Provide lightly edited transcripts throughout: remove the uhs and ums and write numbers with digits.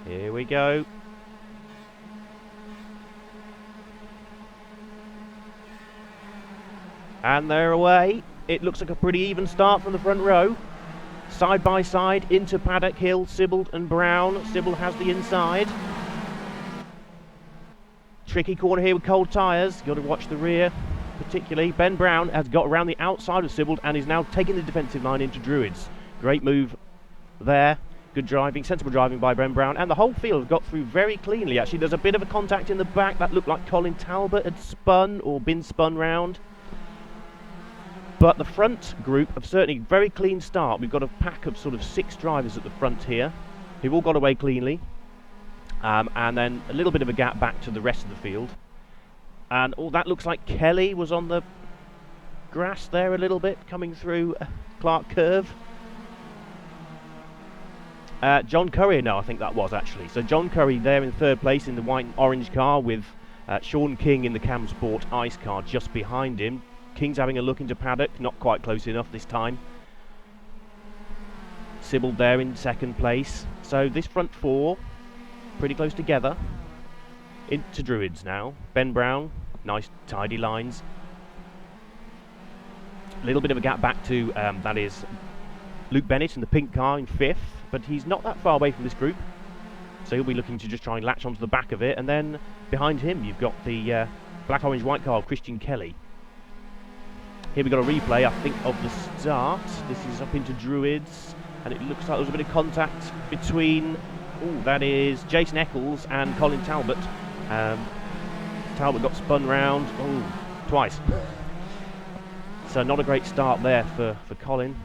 Here we go. And they're away. It looks like a pretty even start from the front row. Side by side into Paddock Hill, Sibbald and Brown. Sibbald has the inside. Tricky corner here with cold tyres. Got to watch the rear, particularly. Ben Brown has got around the outside of Sibbald and is now taking the defensive line into Druids. Great move there. Good driving, sensible driving by Ben Brown. And the whole field have got through very cleanly, actually. There's a bit of a contact in the back. That looked like Colin Talbot had spun or been spun round. But the front group have certainly very clean start. We've got a pack of sort of 6 drivers at the front here who've all got away cleanly. And then a little bit of a gap back to the rest of the field. And that looks like Kelly was on the grass there a little bit, coming through Clark Curve. John Curry, no, I think that was actually. So John Curry there in 3rd place in the white and orange car with Sean King in the Cam Sport Ice car just behind him. King's having a look into Paddock, not quite close enough this time. Sibbald there in 2nd place. So this front 4, pretty close together. Into Druids now. Ben Brown, nice tidy lines. A little bit of a gap back to, that is Luke Bennett in the pink car in 5th, but he's not that far away from this group. So he'll be looking to just try and latch onto the back of it. And then behind him you've got the black, orange, white car of Christian Kelly. Here we've got a replay, I think, of the start. This is up into Druids, and it looks like there was a bit of contact between, that is Jason Eccles and Colin Talbot. Talbot got spun round, twice. So not a great start there for Colin.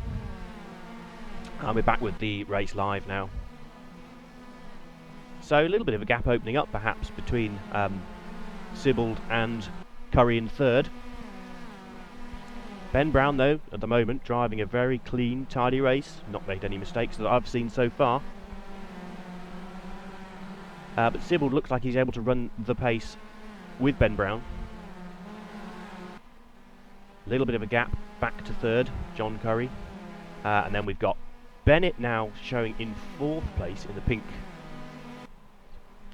And we're back with the race live now. So a little bit of a gap opening up, perhaps, between Sibbald and Curry in 3rd. Ben Brown, though, at the moment, driving a very clean, tidy race. Not made any mistakes that I've seen so far. But Sibbald looks like he's able to run the pace with Ben Brown. A little bit of a gap back to 3rd, John Curry. And then we've got Bennett now showing in 4th place in the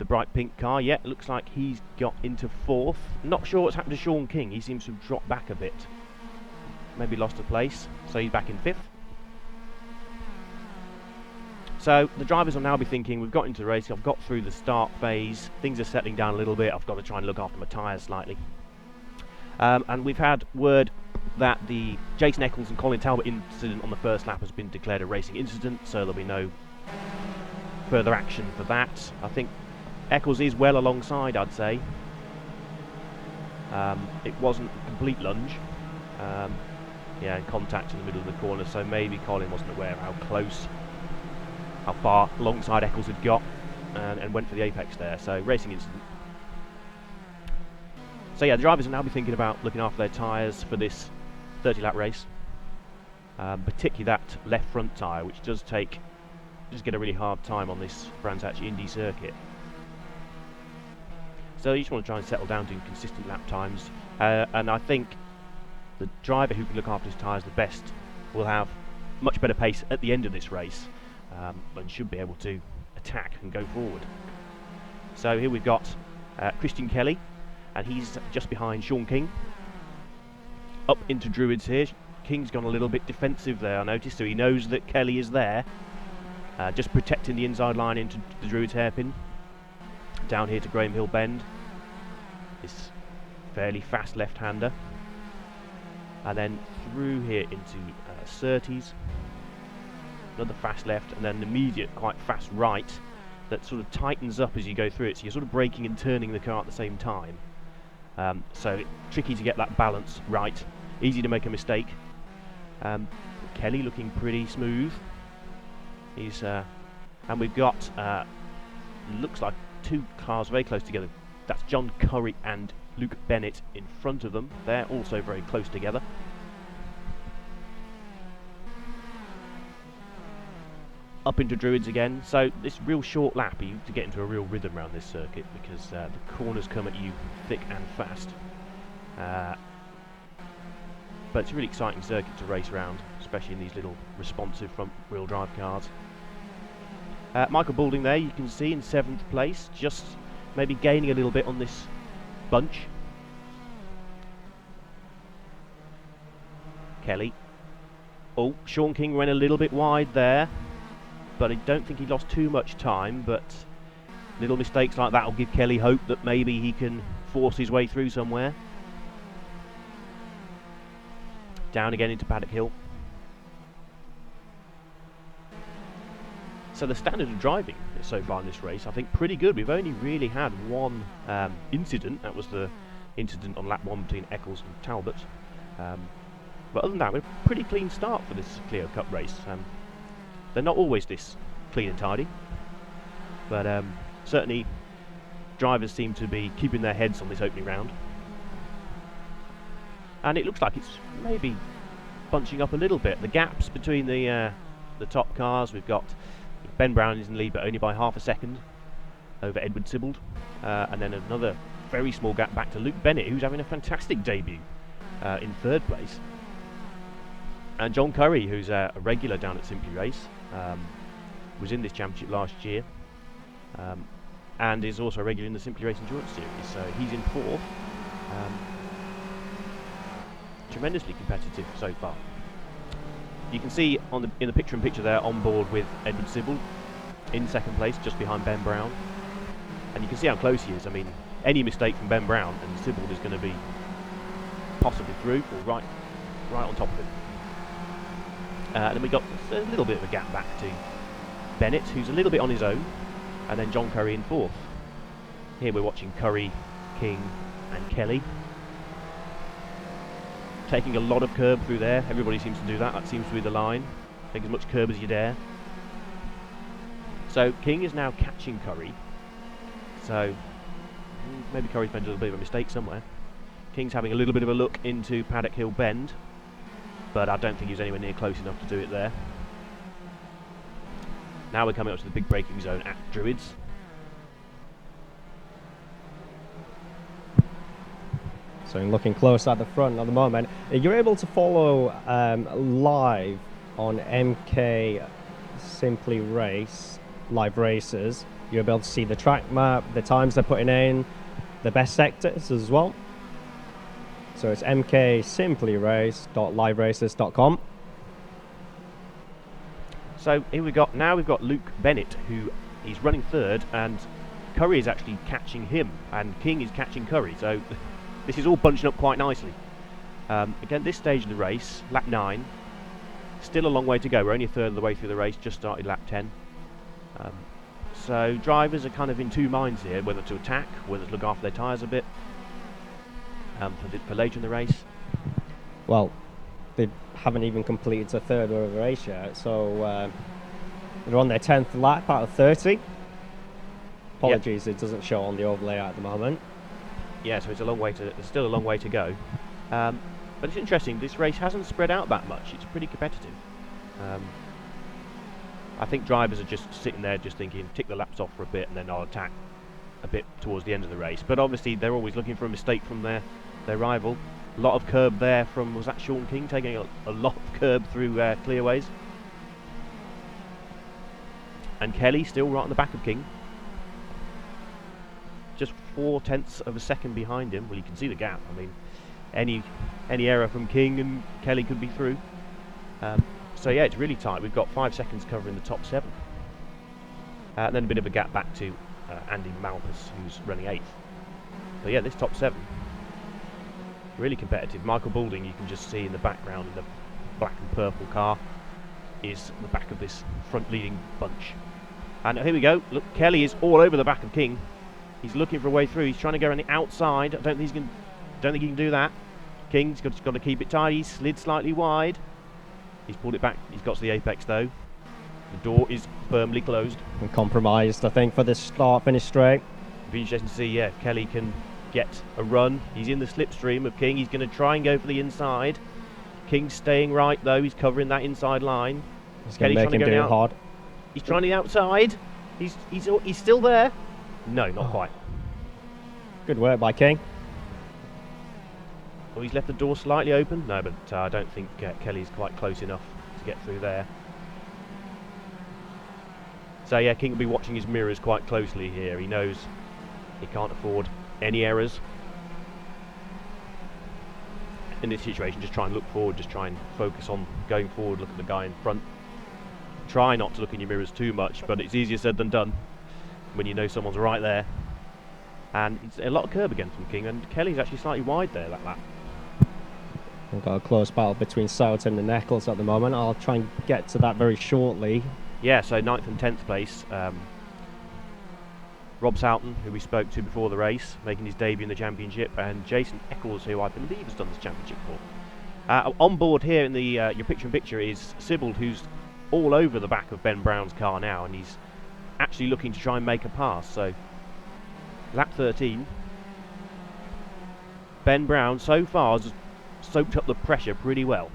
bright pink car. Yeah, it looks like he's got into 4th. Not sure what's happened to Sean King. He seems to have dropped back a bit. Maybe lost a place, so he's back in 5th. So the drivers will now be thinking, we've got into the race, I've got through the start phase, things are settling down a little bit, I've got to try and look after my tyres slightly. And we've had word that the Jason Eccles and Colin Talbot incident on the first lap has been declared a racing incident, so there'll be no further action for that. I think Eccles is well alongside, I'd say. It wasn't a complete lunge. Yeah, contact in the middle of the corner, so maybe Colin wasn't aware of how far alongside Eccles had got, and went for the apex there. So racing incident. So yeah, the drivers will now be thinking about looking after their tyres for this 30-lap race, particularly that left front tyre, which does get a really hard time on this Brands Hatch Indy circuit. So you just want to try and settle down to consistent lap times, and I think the driver who can look after his tyres the best will have much better pace at the end of this race, and should be able to attack and go forward. So here we've got Christian Kelly, and he's just behind Sean King. Up into Druids here. King's gone a little bit defensive there, I noticed, so he knows that Kelly is there. Just protecting the inside line into the Druids hairpin. Down here to Graham Hill Bend. This fairly fast left-hander. And then through here into Surtees. Another fast left, and then an immediate, quite fast right that sort of tightens up as you go through it, so you're sort of braking and turning the car at the same time. So tricky to get that balance right. Easy to make a mistake. Kelly looking pretty smooth. He's and we've got looks like 2 cars very close together. That's John Curry and Luke Bennett in front of them. They're also very close together. Up into Druids again. So this real short lap, you to get into a real rhythm around this circuit, because the corners come at you thick and fast. But it's a really exciting circuit to race around, especially in these little responsive front wheel drive cars. Michael Balding there, you can see in 7th place, just maybe gaining a little bit on this bunch. Kelly. Oh, Sean King ran a little bit wide there, but I don't think he lost too much time, but little mistakes like that will give Kelly hope that maybe he can force his way through somewhere. Down again into Paddock Hill. So the standard of driving so far in this race, I think, pretty good. We've only really had one incident. That was the incident on lap 1 between Eccles and Talbot. But other than that, we're a pretty clean start for this Clio Cup race. They're not always this clean and tidy, but certainly drivers seem to be keeping their heads on this opening round. And it looks like it's maybe bunching up a little bit. The gaps between the top cars, we've got Ben Brown is in the lead, but only by half a second over Edward Sibbald. And then another very small gap back to Luke Bennett, who's having a fantastic debut in 3rd place. And John Curry, who's a regular down at Simply Race, was in this championship last year, and is also a regular in the Simply Race Endurance Series. So he's in 4th. Tremendously competitive so far. You can see in the picture-in-picture there, on board with Edward Sibbald in 2nd place, just behind Ben Brown. And you can see how close he is. I mean, any mistake from Ben Brown and Sibbald is going to be possibly through or right on top of him. And then we got a little bit of a gap back to Bennett, who's a little bit on his own, and then John Curry in 4th. Here we're watching Curry, King, and Kelly. Taking a lot of curb through there. Everybody seems to do that. That seems to be the line. Take as much curb as you dare. So King is now catching Curry. So maybe Curry's made a little bit of a mistake somewhere. King's having a little bit of a look into Paddock Hill Bend, but I don't think he was anywhere near close enough to do it there. Now we're coming up to the big braking zone at Druids. So looking close at the front at the moment. You're able to follow live on MK Simply Race, live races. You're able to see the track map, the times they're putting in, the best sectors as well. So it's mksimplyrace.liveraces.com. So here we've got Luke Bennett, who is running 3rd, and Curry is actually catching him, and King is catching Curry. So this is all bunching up quite nicely. Again, this stage of the race, lap 9, still a long way to go. We're only a third of the way through the race, just started lap 10. So drivers are kind of in two minds here, whether to attack, whether to look after their tyres a bit for later in the race. Well, they haven't even completed a third of the race yet, so they're on their 10th lap out of 30. Apologies, It doesn't show on the overlay at the moment. Yeah, so it's still a long way to go. But it's interesting, this race hasn't spread out that much. It's pretty competitive. I think drivers are just sitting there just thinking, tick the laps off for a bit and then I'll attack a bit towards the end of the race. But obviously they're always looking for a mistake from their rival. A lot of curb there from, was that Sean King, taking a lot of curb through clearways. And Kelly still right on the back of King. Just 0.4 of a second behind him. Well, you can see the gap. I mean, any error from King and Kelly could be through. So yeah, it's really tight. We've got 5 seconds covering the top 7. And then a bit of a gap back to Andy Malpas, who's running 8th. So yeah, this top 7, really competitive. Michael Balding, you can just see in the background in the black and purple car, is the back of this front leading bunch. And here we go. Look, Kelly is all over the back of King. He's looking for a way through. He's trying to go on the outside. I don't think he can do that. King's got to keep it tight. He slid slightly wide. He's pulled it back. He's got to the apex though. The door is firmly closed. And compromised, I think, for this start-finish straight. It'll be interesting to see, yeah, if Kelly can get a run. He's in the slipstream of King. He's going to try and go for the inside. King's staying right though. He's covering that inside line. He's going to make him do it hard. He's trying the outside. He's still there. No, not quite. Good work by King. Oh, he's left the door slightly open. No, but I don't think Kelly's quite close enough to get through there. So yeah, King will be watching his mirrors quite closely here. He knows he can't afford any errors in this situation. Just try and look forward, just try and focus on going forward, look at the guy in front. Try not to look in your mirrors too much, but it's easier said than done when you know someone's right there. And it's a lot of curb again from King, and Kelly's actually slightly wide there that lap. We've got a close battle between Southampton and Eccles at the moment. I'll try and get to that very shortly. Yeah, so 9th and 10th place. Rob Southampton, who we spoke to before the race, making his debut in the championship, and Jason Eccles, who I believe has done this championship before. On board here in the your picture-in-picture is Sibbald, who's all over the back of Ben Brown's car now, and he's actually looking to try and make a pass. So, lap 13. Ben Brown so far has soaked up the pressure pretty well.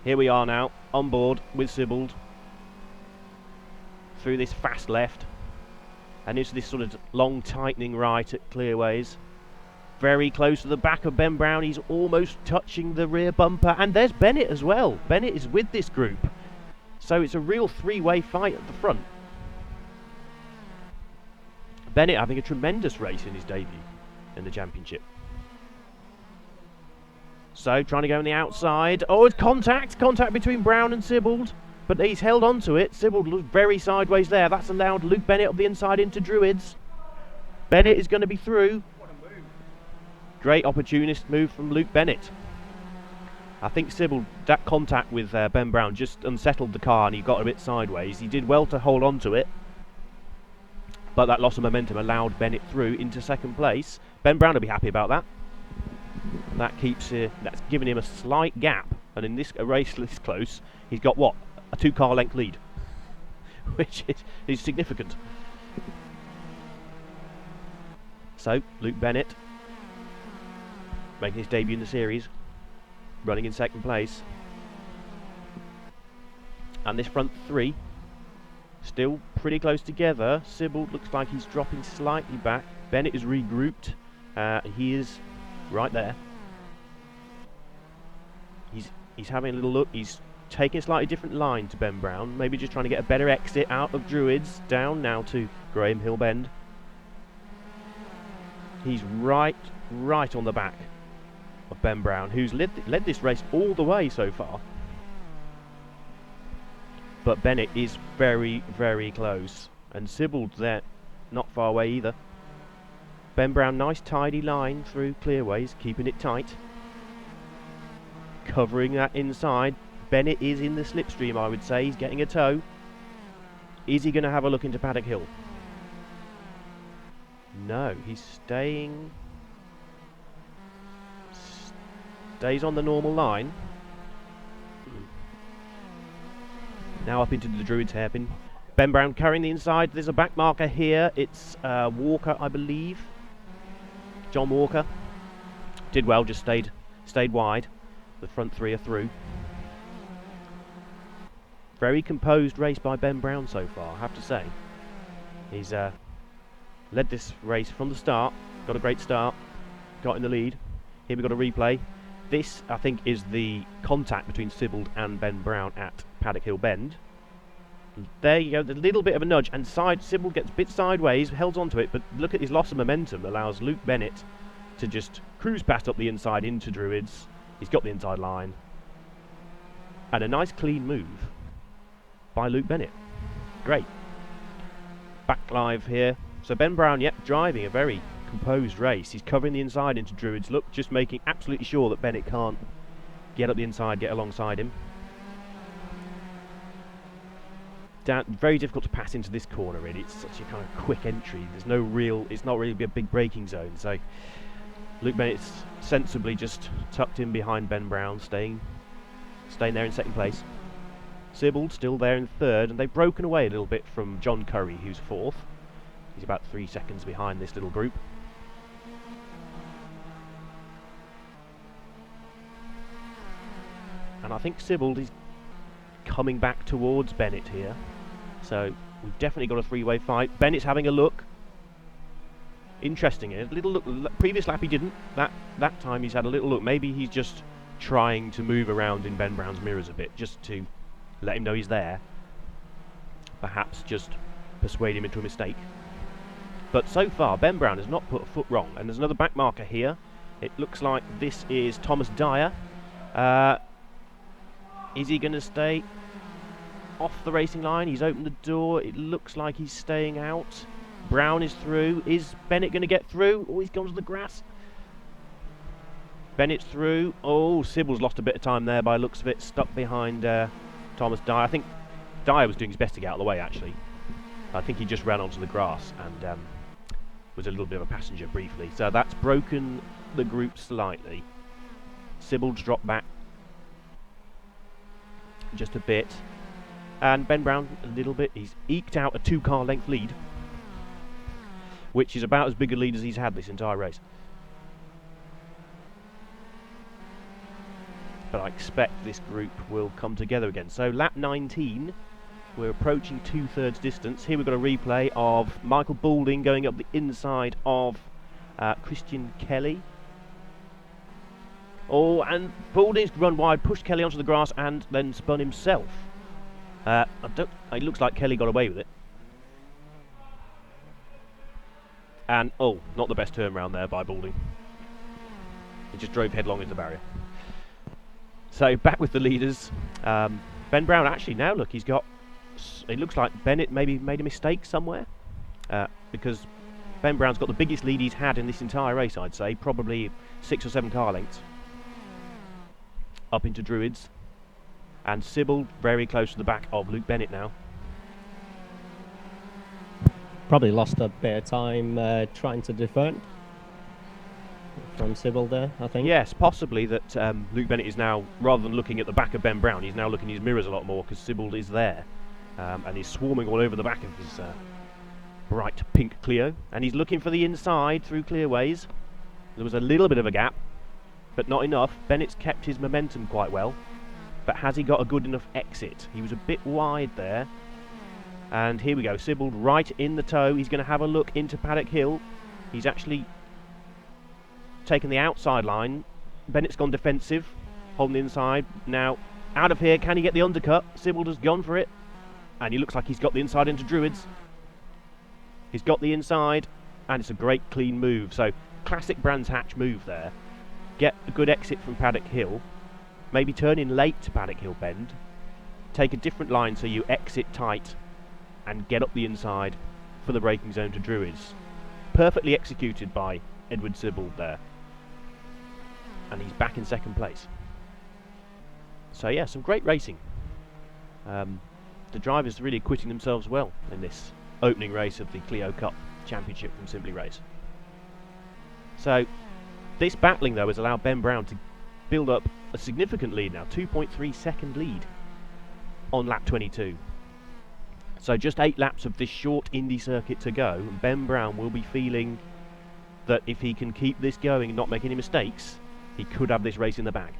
Here we are now, on board with Sibbald, through this fast left, and into this sort of long tightening right at clearways. Very close to the back of Ben Brown. He's almost touching the rear bumper, and there's Bennett as well. Bennett is with this group, so it's a real three-way fight at the front. Bennett having a tremendous race in his debut in the championship. So trying to go on the outside. Oh, it's contact between Brown and Sibbald, but he's held on to it. Sibbald was very sideways there. That's allowed Luke Bennett up the inside into Druids. Bennett is going to be through. Great opportunist move from Luke Bennett. I think Sibbald, that contact with Ben Brown just unsettled the car and he got a bit sideways. He did well to hold on to it, but that loss of momentum allowed Bennett through into second place. Ben Brown will be happy about that. That keeps that's giving him a slight gap, and in a race this close, he's got what? A 2-car length lead, which is significant. So Luke Bennett making his debut in the series, running in second place, and this front three still pretty close together. Sibbald looks like he's dropping slightly back. Bennett is regrouped. He is right there. He's having a little look. He's taking a slightly different line to Ben Brown. Maybe just trying to get a better exit out of Druids. Down now to Graham Hill Bend. He's right on the back of Ben Brown, who's led this race all the way so far. But Bennett is very, very close. And Sibbald there, not far away either. Ben Brown, nice tidy line through clearways, keeping it tight. Covering that inside. Bennett is in the slipstream, I would say. He's getting a tow. Is he going to have a look into Paddock Hill? No, he's staying. Stays on the normal line. Now up into the Druids hairpin. Ben Brown carrying the inside. There's a back marker here. It's Walker, I believe. John Walker. Did well, just stayed wide. The front three are through. Very composed race by Ben Brown so far, I have to say. He's led this race from the start. Got a great start. Got in the lead. Here we've got a replay. This, I think, is the contact between Sibbald and Ben Brown at Paddock Hill Bend. And there you go, a little bit of a nudge, and Sibbald gets a bit sideways, held onto it, but look at his loss of momentum, allows Luke Bennett to just cruise past up the inside into Druids. He's got the inside line. And a nice clean move by Luke Bennett. Great. Back live here. So Ben Brown, yep, driving a very composed race. He's covering the inside into Druids. Look, just making absolutely sure that Bennett can't get up the inside, get alongside him. Very difficult to pass into this corner, really. It's such a kind of quick entry. There's no real, it's not really a big braking zone. So Luke Bennett's sensibly just tucked in behind Ben Brown, staying there in second place. Sibbald still there in third, and they've broken away a little bit from John Curry, who's fourth. He's about 3 seconds behind this little group. And I think Sibbald is coming back towards Bennett here. So we've definitely got a three-way fight. Bennett's having a look. Interesting, a little look. Previous lap he didn't. That time he's had a little look. Maybe he's just trying to move around in Ben Brown's mirrors a bit, just to let him know he's there. Perhaps just persuade him into a mistake. But so far, Ben Brown has not put a foot wrong. And there's another back marker here. It looks like this is Thomas Dyer. Is he going to stay off the racing line? He's opened the door. It looks like he's staying out. Brown is through. Is Bennett going to get through? Oh, he's gone to the grass. Bennett's through. Oh, Sybil's lost a bit of time there by the looks of it. Stuck behind Thomas Dyer. I think Dyer was doing his best to get out of the way, actually. I think he just ran onto the grass and was a little bit of a passenger briefly. So that's broken the group slightly. Sybil's dropped back just a bit. And Ben Brown a little bit. He's eked out a 2-car length lead, which is about as big a lead as he's had this entire race. But I expect this group will come together again. So lap 19, we're approaching 2/3 distance. Here we've got a replay of Michael Balding going up the inside of Christian Kelly. Oh, and Balding's run wide, pushed Kelly onto the grass and then spun himself. It looks like Kelly got away with it. And, oh, not the best turn round there by Balding. He just drove headlong into the barrier. So, back with the leaders. Ben Brown, actually, now look, he's got... It looks like Bennett maybe made a mistake somewhere. Because Ben Brown's got the biggest lead he's had in this entire race, I'd say. Probably 6 or 7 car lengths. Up into Druids. And Sybil very close to the back of Luke Bennett now. Probably lost a bit of time trying to defend from Sybil there, I think. Yes, possibly that Luke Bennett is now, rather than looking at the back of Ben Brown, he's now looking at his mirrors a lot more because Sybil is there. And he's swarming all over the back of his bright pink Clio. And he's looking for the inside through clearways. There was a little bit of a gap, but not enough. Bennett's kept his momentum quite well. But has he got a good enough exit? He was a bit wide there. And here we go, Sybil right in the toe. He's going to have a look into Paddock Hill. He's actually taken the outside line. Bennett's gone defensive, holding the inside. Now, out of here, can he get the undercut? Sybil has gone for it. And he looks like he's got the inside into Druids. He's got the inside, and it's a great clean move. So, classic Brands Hatch move there. Get a good exit from Paddock Hill. Maybe turn in late to Paddock Hill Bend. Take a different line so you exit tight and get up the inside for the braking zone to Druids. Perfectly executed by Edward Sybil there. And he's back in second place. So yeah, some great racing. The drivers really acquitting themselves well in this opening race of the Clio Cup Championship from Simply Race. So this battling though has allowed Ben Brown to build up a significant lead now, 2.3 second lead on lap 22. So just 8 laps of this short Indy circuit to go, and Ben Brown will be feeling that if he can keep this going and not make any mistakes, he could have this race in the bag.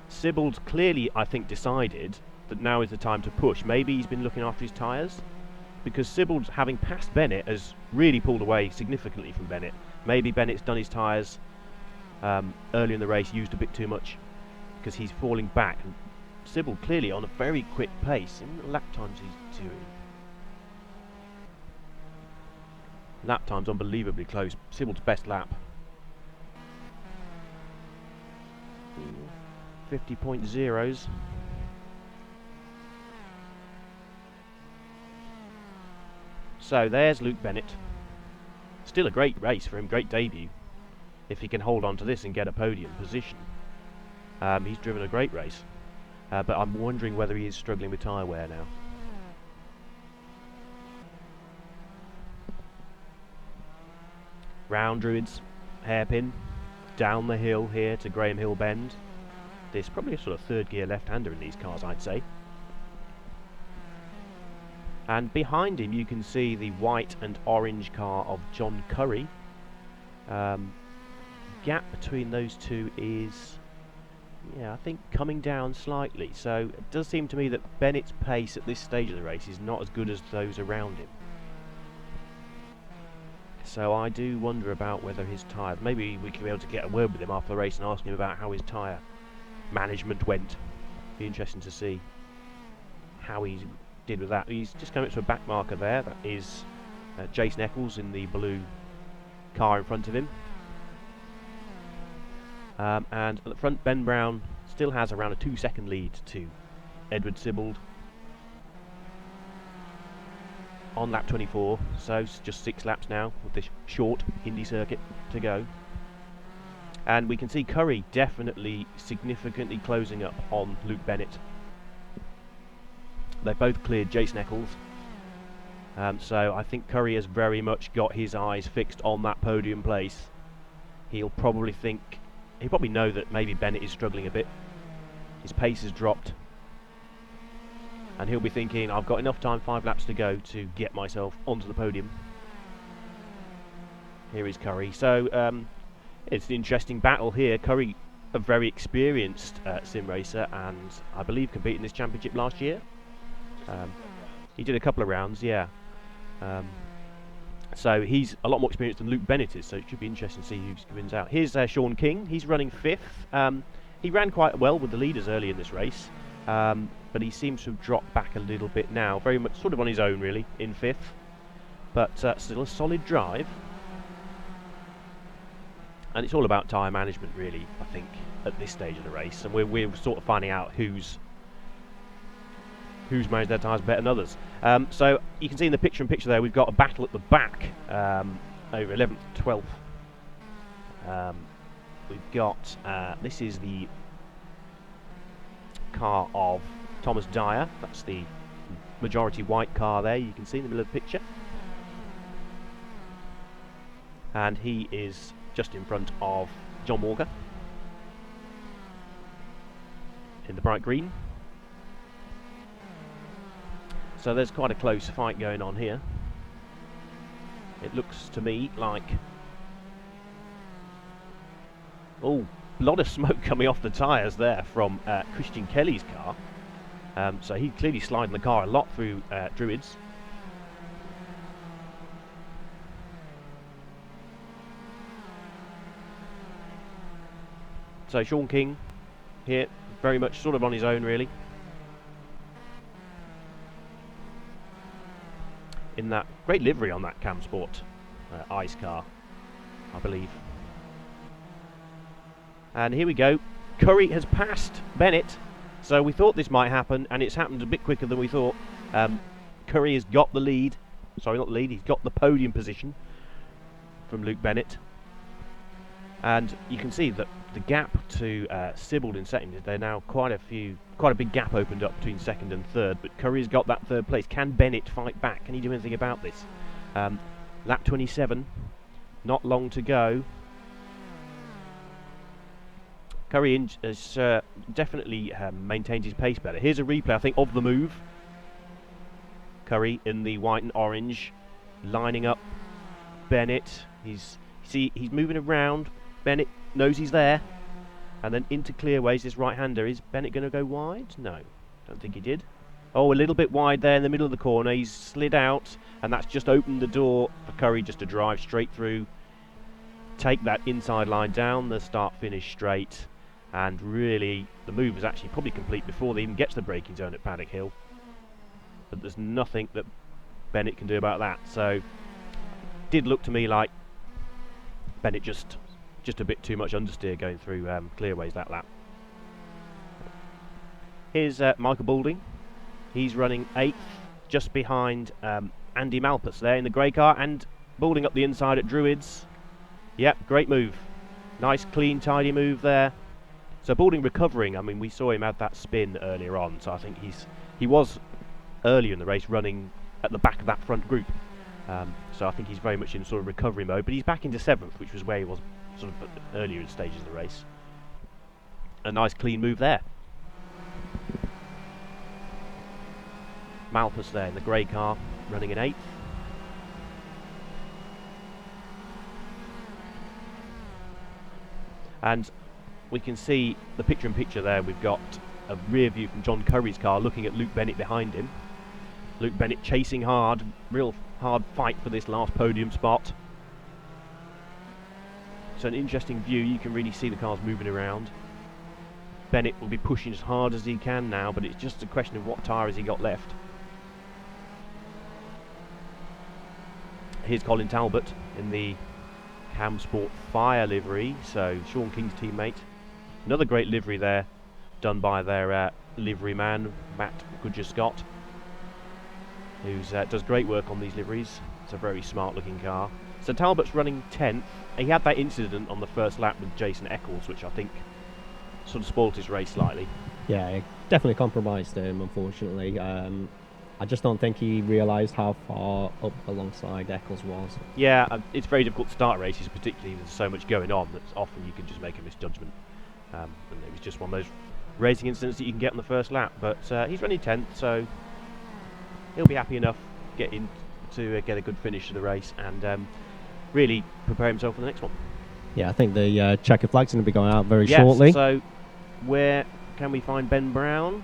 Sybil's clearly, I think, decided that now is the time to push. Maybe he's been looking after his tyres, because Sybil's, having passed Bennett, has really pulled away significantly from Bennett. Maybe Bennett's done his tyres early in the race, used a bit too much, because he's falling back. And Sybil clearly on a very quick pace. In the lap times he's doing. Lap time's unbelievably close. Sybil's best lap. 50.0s. So there's Luke Bennett. Still a great race for him, great debut. If he can hold on to this and get a podium position. He's driven a great race. But I'm wondering whether he is struggling with tyre wear now. Round Druids, hairpin, down the hill here to Graham Hill Bend. There's probably a sort of third gear left-hander in these cars, I'd say. And behind him you can see the white and orange car of John Curry. Gap between those two is, yeah, I think coming down slightly. So it does seem to me that Bennett's pace at this stage of the race is not as good as those around him. So I do wonder about whether his tyres, maybe we could be able to get a word with him after the race and ask him about how his tyre management went. Be interesting to see how he's did with that. He's just coming up to a back marker there. That is Jason Eccles in the blue car in front of him. And at the front, Ben Brown still has around a 2-second lead to Edward Sibbald on lap 24, so it's just 6 laps now with this short Indy circuit to go. And we can see Curry definitely significantly closing up on Luke Bennett. They both cleared Jason Eccles, so I think Curry has very much got his eyes fixed on that podium place. He'll probably know that maybe Bennett is struggling a bit. His pace has dropped, and he'll be thinking, I've got enough time, 5 laps to go, to get myself onto the podium. Here is Curry. So it's an interesting battle here. Curry, a very experienced sim racer, and I believe competed in this championship last year. He did a couple of rounds, yeah. So he's a lot more experienced than Luke Bennett is, so it should be interesting to see who wins out. Here's Sean King. He's running 5th. He ran quite well with the leaders early in this race, but he seems to have dropped back a little bit now. Very much sort of on his own, really, in 5th. But still a solid drive. And it's all about tyre management, really, I think, at this stage of the race. And we're sort of finding out who's managed their tyres better than others. So you can see in the picture-in-picture there, we've got a battle at the back over 11th, 12th. We've got, this is the car of Thomas Dyer. That's the majority white car there, you can see in the middle of the picture. And he is just in front of John Walker in the bright green. So there's quite a close fight going on here. It looks to me like... Oh, a lot of smoke coming off the tyres there from Christian Kelly's car. So he's clearly sliding the car a lot through Druids. So Sean King here, very much sort of on his own, really. In that great livery on that Cam Sport ice car, I believe. And here we go. Curry has passed Bennett, so we thought this might happen, and it's happened a bit quicker than we thought. Curry has got the lead. Sorry, not the lead. He's got the podium position from Luke Bennett. And you can see that the gap to Sibbald in second, they're now quite a big gap opened up between second and third, but Curry's got that third place. Can Bennett fight back? Can he do anything about this? Lap 27, not long to go. Curry has definitely maintained his pace better. Here's a replay, I think, of the move. Curry in the white and orange, lining up Bennett. He's moving around. Bennett knows he's there, and then into clearways, this right-hander. Is Bennett going to go wide? No, don't think he did. Oh, a little bit wide there in the middle of the corner. He's slid out, and that's just opened the door for Curry just to drive straight through, take that inside line down the start-finish straight, and really the move is actually probably complete before they even get to the braking zone at Paddock Hill. But there's nothing that Bennett can do about that. So, did look to me like Bennett just a bit too much understeer going through clearways that lap. Here's Michael Balding. He's running 8th, just behind Andy Malpas there in the grey car, and Balding up the inside at Druids. Yep, great move. Nice, clean, tidy move there. So Balding recovering. I mean, we saw him have that spin earlier on, so I think he was earlier in the race running at the back of that front group. So I think he's very much in sort of recovery mode, but he's back into 7th, which was where he was sort of earlier in stages of the race. A nice clean move there. Malpas there in the grey car, running in 8th. And we can see the picture-in-picture there. We've got a rear view from John Curry's car looking at Luke Bennett behind him. Luke Bennett chasing hard, real hard fight for this last podium spot. So an interesting view, you can really see the cars moving around. Bennett will be pushing as hard as he can now, but it's just a question of what tyre has he got left. Here's Colin Talbot in the Cam Sport Fire livery, so Sean King's teammate. Another great livery there, done by their livery man, Matt Goodger-Scott, who does great work on these liveries. It's a very smart looking car. So Talbot's running 10th. He had that incident on the first lap with Jason Eccles, which I think sort of spoiled his race slightly. Yeah, it definitely compromised him, unfortunately. I just don't think he realised how far up alongside Eccles was. Yeah, it's very difficult to start races, particularly there's so much going on that often you can just make a misjudgment. And it was just one of those racing incidents that you can get on the first lap. But he's running 10th, so he'll be happy enough getting to get a good finish to the race and really prepare himself for the next one. Yeah, I think the checker flag's going to be going out very shortly. So where can we find Ben Brown?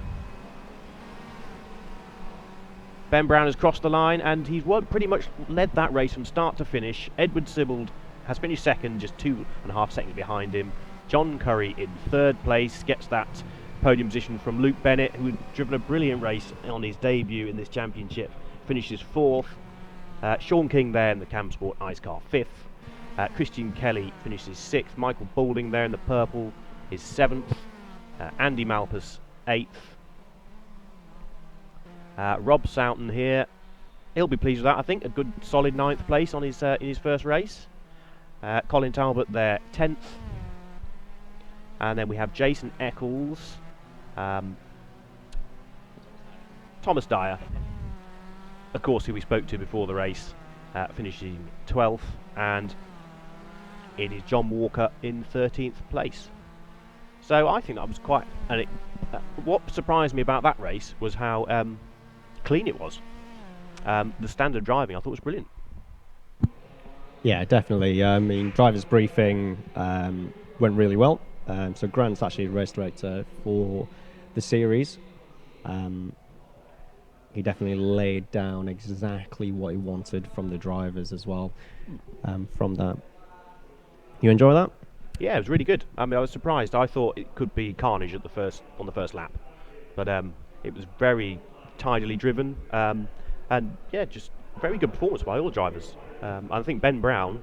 Ben Brown has crossed the line and he's pretty much led that race from start to finish. Edward Sibbald has finished second, just 2.5 seconds behind him. John Curry in third place gets that podium position from Luke Bennett, who had driven a brilliant race on his debut in this championship, finishes fourth. Sean King there in the Cam Sport Ice Car, fifth. Christian Kelly finishes sixth. Michael Boulding there in the purple is seventh. Andy Malpas, eighth. Rob Soughton here, he'll be pleased with that. I think a good solid ninth place on his in his first race. Colin Talbot there, 10th. And then we have Jason Eccles, Thomas Dyer, of course, who we spoke to before the race, finishing 12th, and it is John Walker in 13th place. So I think that was quite... And what surprised me about that race was how clean it was. The standard driving I thought was brilliant. Yeah, definitely. I mean, driver's briefing went really well. So Grant's actually race director for the series. He definitely laid down exactly what he wanted from the drivers as well. From that, you enjoy that? Yeah, it was really good. I mean, I was surprised. I thought it could be carnage on the first lap, but it was very tidily driven, and yeah, just very good performance by all drivers. I think Ben Brown,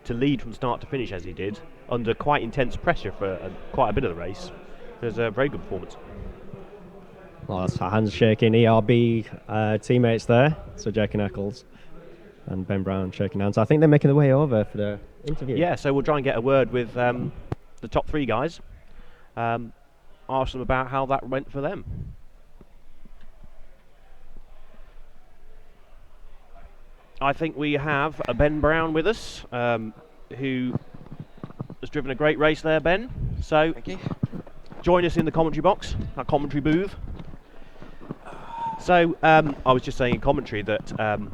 to lead from start to finish as he did, under quite intense pressure for quite a bit of the race, was a very good performance. Well, that's handshaking ERB teammates there, so Jack and Eccles and Ben Brown shaking hands. I think they're making their way over for the interview. Yeah, so we'll try and get a word with the top three guys, ask them about how that went for them. I think we have Ben Brown with us, who has driven a great race there, Ben. So, thank you. Join us in the commentary box, our commentary booth. So, I was just saying in commentary that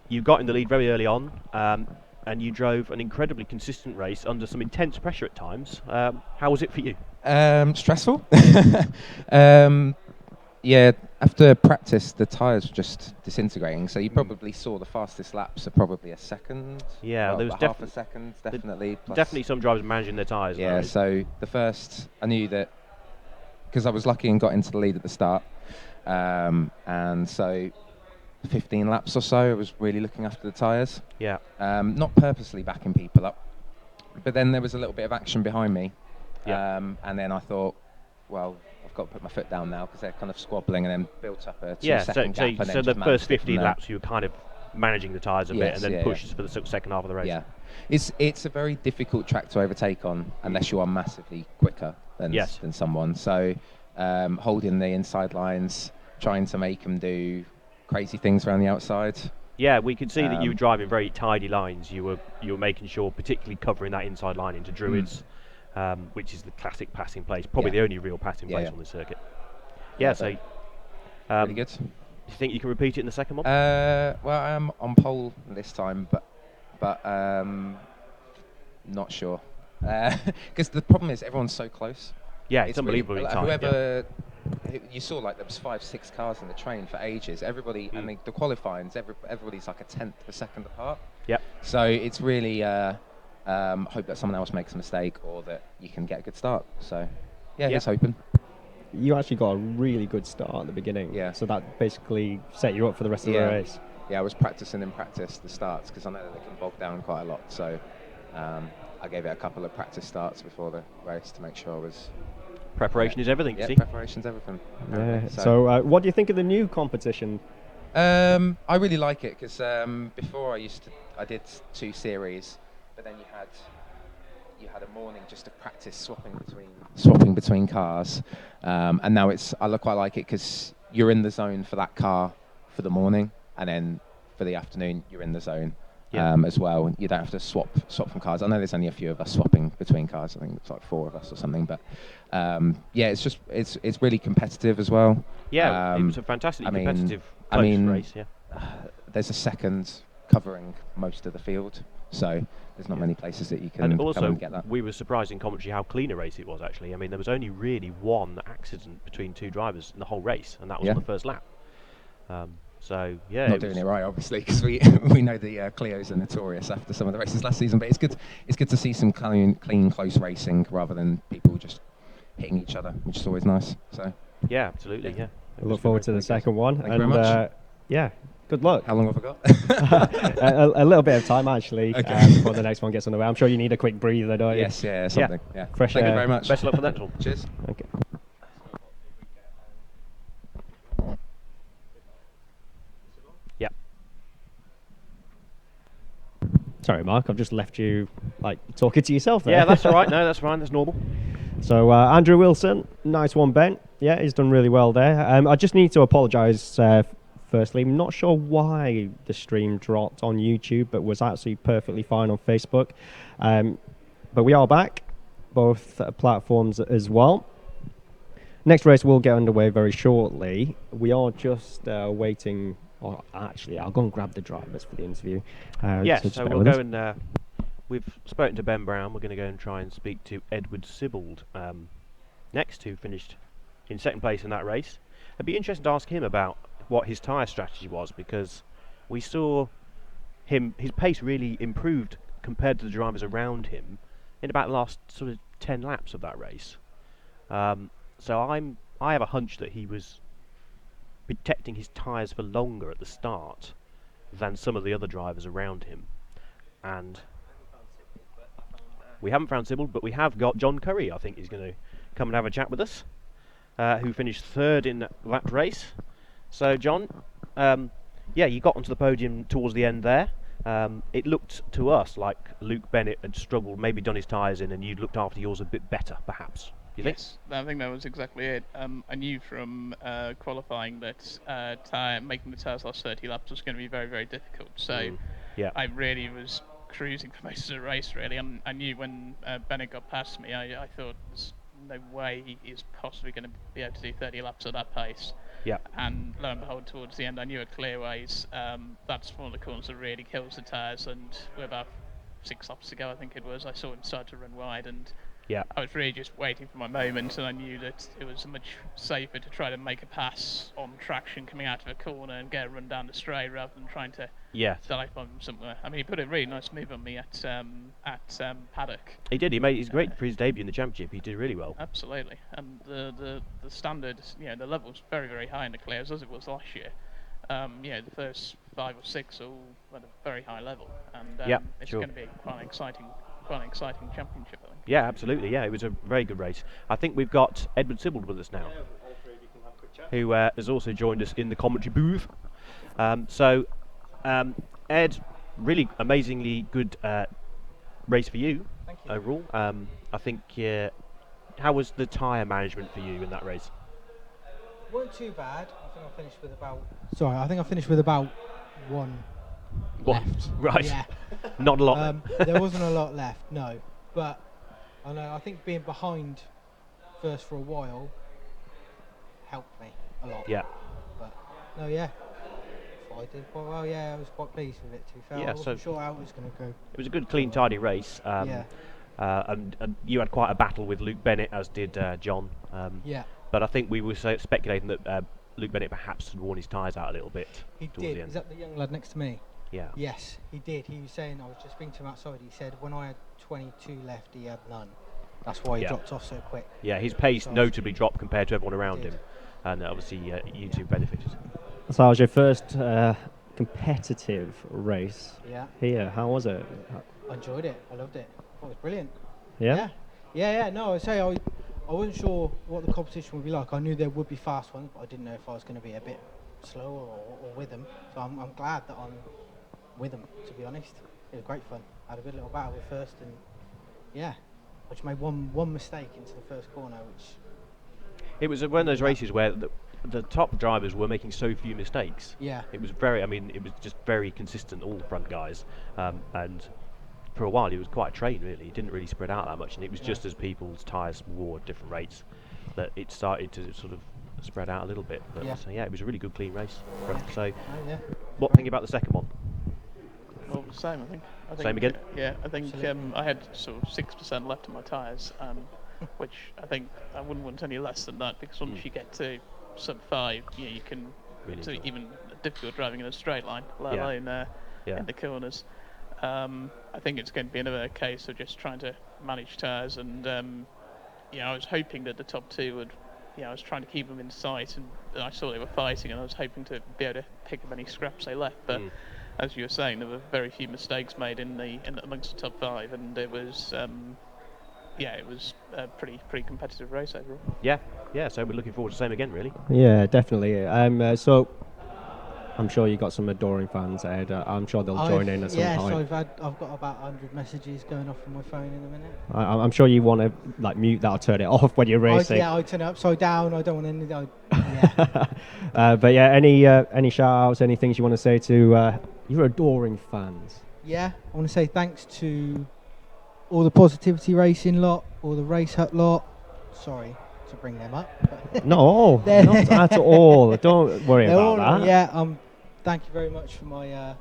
you got in the lead very early on, and you drove an incredibly consistent race under some intense pressure at times. How was it for you? Stressful. Yeah, after practice, the tyres were just disintegrating. So you probably saw the fastest laps are probably a second. Yeah, there was half a second, definitely. Definitely some drivers managing their tyres. Yeah, so the first, I knew that because I was lucky and got into the lead at the start, and so 15 laps or so, I was really looking after the tyres. Yeah. Not purposely backing people up, but then there was a little bit of action behind me. Yeah. And then I thought, well, I've got to put my foot down now because they're kind of squabbling, and then built up a 2-second gap. And So the first 15 laps, you were kind of managing the tyres a bit, and then pushes for the second half of the race. Yeah, it's a very difficult track to overtake on unless you are massively quicker than someone. So holding the inside lines, trying to make them do crazy things around the outside. Yeah, we could see that you were driving very tidy lines. You were making sure, particularly covering that inside line into Druids, which is the classic passing place, probably the only real passing place on the circuit. Yeah, so really good. Do you think you can repeat it in the second one? Well, I am on pole this time, but not sure. Because the problem is everyone's so close. Yeah, it's unbelievably really, tight. Whoever you saw, like there was 5-6 cars in the train for ages. Everybody, and the qualifyings, everybody's like a tenth of a second apart. Yep. So it's really hope that someone else makes a mistake or that you can get a good start. So yeah, here's hoping. You actually got a really good start at the beginning. Yeah. So that basically set you up for the rest of the race. I was practicing in practice the starts because I know that they can bog down quite a lot. So I gave it a couple of practice starts before the race to make sure I was. Preparation is everything. Yeah, see? preparation's everything. Yeah. So what do you think of the new competition? I really like it because before I did 2 series, but then you had a morning just to practice swapping between cars, and now I quite like it because you're in the zone for that car for the morning, and then for the afternoon you're in the zone as well. You don't have to swap from cars. I know there's only a few of us swapping between cars. I think it's like 4 of us or something, but it's really competitive as well. Yeah, it was a fantastically competitive race. Yeah, there's a second covering most of the field, so there's not many places that you can and also come and get that. We were surprised in commentary how clean a race it was actually. I mean, there was only really 1 accident between 2 drivers in the whole race, and that was on the first lap. So yeah, not doing it right, obviously, because we know the Clios are notorious after some of the races last season. But it's good to see some clean, close racing rather than people just hitting each other, which is always nice. So yeah, absolutely, yeah. I look forward to the second one. Thank you very much. Yeah, good luck. How long have I got? a little bit of time actually before the next one gets underway. I'm sure you need a quick breather, don't you? Yes, something. Yeah. Fresh Thank air. you very much. Best of luck for that one. Cheers. Okay. Yeah. Sorry, Mark. I've just left you talking to yourself there. Yeah, that's all right. No, that's fine. That's normal. So Andrew Wilson, nice one, Ben. Yeah, he's done really well there. I just need to apologise. Firstly, I'm not sure why the stream dropped on YouTube, but was actually perfectly fine on Facebook. But we are back, both platforms as well. Next race will get underway very shortly. We are just waiting. Or actually, I'll go and grab the drivers for the interview. Yes, so we'll go and we've spoken to Ben Brown. We're going to go and try and speak to Edward Sibbald next, who finished in second place in that race. It'd be interesting to ask him about what his tyre strategy was, because we saw his pace really improved compared to the drivers around him in about the last sort of 10 laps of that race. So I have a hunch that he was protecting his tyres for longer at the start than some of the other drivers around him. And we haven't found Sibbald, but we have got John Curry. I think he's going to come and have a chat with us, who finished 3rd in that race. So John, you got onto the podium towards the end there. It looked to us like Luke Bennett had struggled, maybe done his tyres in, and you'd looked after yours a bit better, perhaps. You think? Yes, I think that was exactly it. I knew from qualifying that making the tyres last 30 laps was going to be very, very difficult. So I really was cruising for most of the race, really. I knew when Bennett got past me, I thought there's no way he is possibly going to be able to do 30 laps at that pace. Yeah. And lo and behold, towards the end, I knew at clearways, that's one of the corners that really kills the tyres. And we're about 6 laps to go, I think it was. I saw him start to run wide, and I was really just waiting for my moment, and I knew that it was much safer to try to make a pass on traction coming out of a corner and get a run down the straight rather than trying to dive bomb him somewhere. I mean, he put a really nice move on me at Paddock. He did. He's great for his debut in the championship. He did really well. Absolutely, and the standard, the level's very, very high in the Clios, as it was last year. The first 5 or 6 all at a very high level, and it's going to be quite an exciting championship, I think. Yeah, absolutely. Yeah, it was a very good race. I think we've got Edward Sibbald with us now, who has also joined us in the commentary booth. Ed, really amazingly good race for you. Thank you. Overall. I think, how was the tyre management for you in that race? Weren't too bad. I think I finished with about 1 left. Right. Yeah. Not a lot. There wasn't a lot left, no. But I think being behind first for a while helped me a lot. Yeah. But no, yeah. I did quite well. Yeah, I was quite pleased with it. To be fair, I wasn't sure how it was going to go. It was a good, clean, tidy race. And you had quite a battle with Luke Bennett, as did John. But I think we were speculating that Luke Bennett perhaps had worn his tyres out a little bit. He did. Is that the young lad next to me? Yeah. Yes, he did. He was saying, I was just speaking to him outside, he said when I had 22 left, he had none. That's why he dropped off so quick. Yeah, his pace notably dropped compared to everyone around him. And obviously, you two benefited. So that was your first competitive race. Yeah. Here, how was it? I enjoyed it. I loved it. I thought it was brilliant. Yeah. Yeah. No, I wasn't sure what the competition would be like. I knew there would be fast ones, but I didn't know if I was going to be a bit slower or with them. So I'm glad that I'm with them, to be honest. It was great fun. I had a good little battle with first, and yeah, I just made one mistake into the first corner, which... It was one of those races where the top drivers were making so few mistakes. Yeah. It was it was just very consistent, all the front guys. And for a while, it was quite a train, really. It didn't really spread out that much, and it was just as people's tyres wore at different rates that it started to sort of spread out a little bit. But so it was a really good, clean race. So, what think about the second one? Well, same, I think. Same again? Yeah, I think I had sort of 6% left in my tyres, which I think I wouldn't want any less than that, because once you get to sub 5, you can really even difficult driving in a straight line, let alone in the corners. I think it's going to be another case of just trying to manage tyres, and I was hoping that the top 2 would. I was trying to keep them in sight, and I saw they were fighting, and I was hoping to be able to pick up any scraps they left, but. As you were saying, there were very few mistakes made amongst the top 5, and it was it was a pretty competitive race overall. Yeah. So we're looking forward to the same again, really. Yeah, definitely. So I'm sure you got some adoring fans, Ed. I'm sure they'll join in at some point. Yes, I've got about 100 messages going off on my phone in a minute. I'm sure you want to mute that or turn it off when you're racing. I turn it upside down. I don't want any. But yeah, any shout outs, any things you want to say to your adoring fans? Yeah, I want to say thanks to all the Positivity Racing lot, all the Race Hut lot. Sorry to bring them up. No, not at all. Don't worry about that. Yeah, thank you very much for for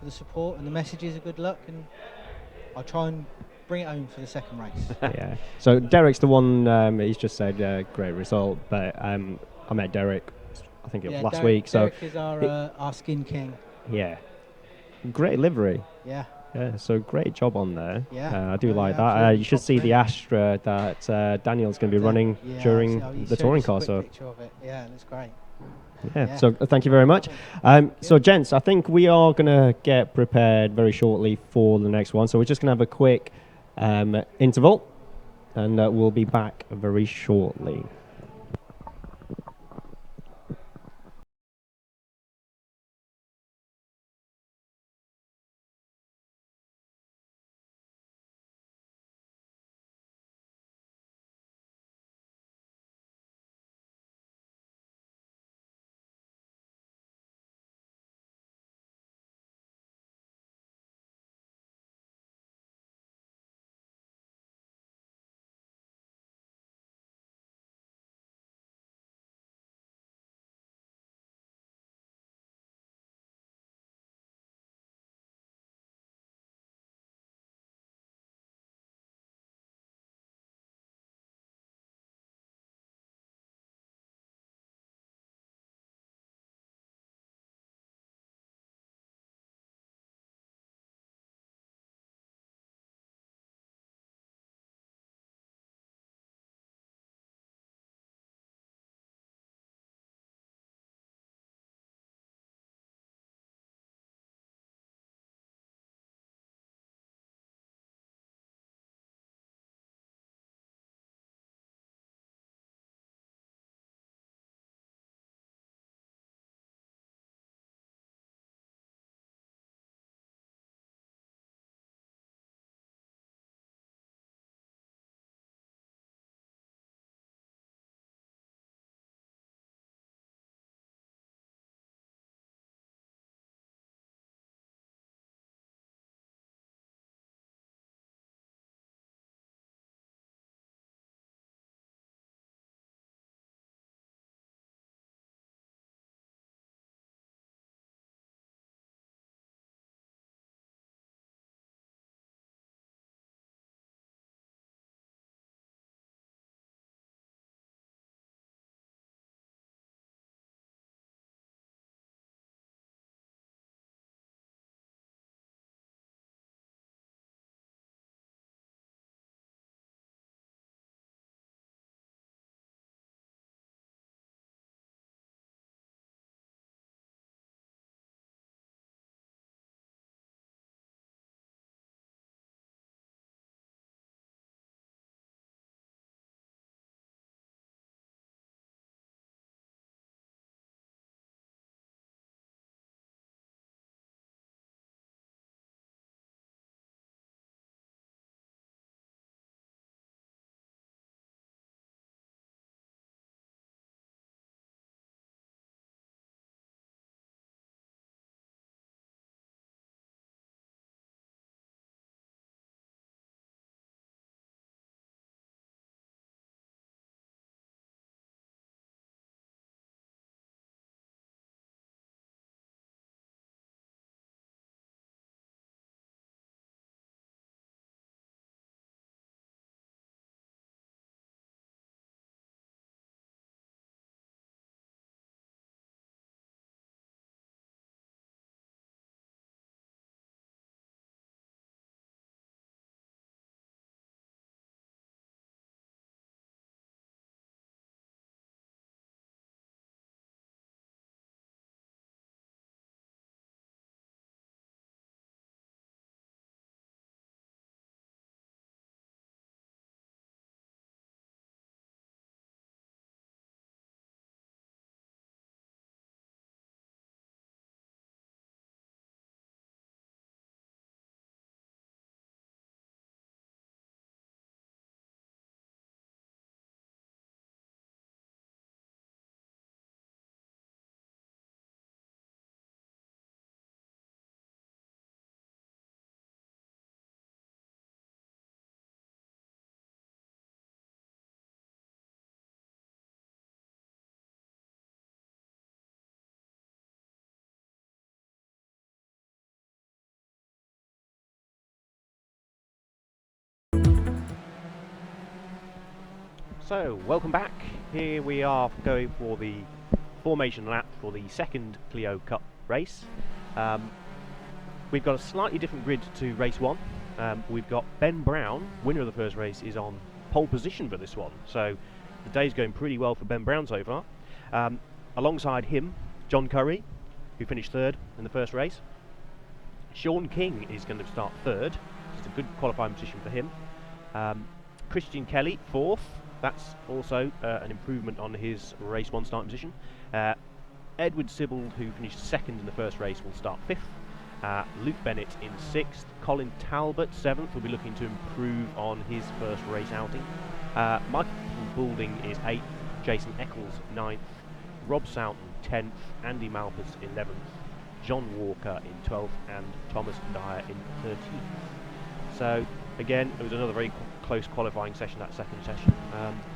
the support and the messages of good luck, and I'll try and bring it home for the second race. Yeah. So Derek's the one. He's just said great result, but I met Derek. I think it was last week. Derek is our skin king. Yeah. Great livery. Yeah. Yeah, so great job on there. Yeah. I do like that. You should see the Astra that Daniel's going to be running during the touring car. So picture of it. Yeah, it looks great. Yeah. So thank you very much. So gents, I think we are going to get prepared very shortly for the next one. So we're just going to have a quick interval, and we'll be back very shortly. So, welcome back. Here we are going for the formation lap for the second Clio Cup race. We've got a slightly different grid to race 1. We've got Ben Brown, winner of the first race, is on pole position for this one. So the day's going pretty well for Ben Brown so far. Alongside him, John Curry, who finished third in the first race. Sean King is going to start third. It's a good qualifying position for him. Christian Kelly, fourth. That's also an improvement on his race 1 starting position. Edward Sibbald, who finished second in the first race, will start fifth. Luke Bennett in 6th. Colin Talbot, 7th, will be looking to improve on his first race outing. Michael Boulding is 8th. Jason Eccles, 9th. Rob Sounton, 10th. Andy Malpas, 11th. John Walker in 12th. And Thomas Dyer in 13th. So, again, it was another very close qualifying session, that second session.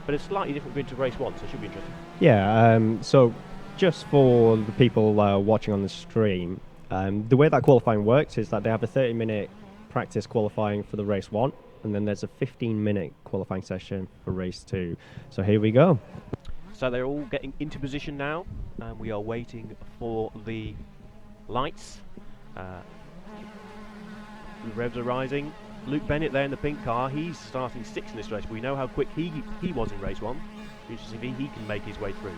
But a slightly different grid to race 1, so it should be interesting. Yeah, so just for the people watching on the stream, the way that qualifying works is that they have a 30-minute practice qualifying for the race 1, and then there's a 15-minute qualifying session for race 2. So here we go. So they're all getting into position now, and we are waiting for the lights. The revs are rising. Luke Bennett there in the pink car, he's starting 6th in this race. We know how quick he was in race 1. We'll see if he can make his way through.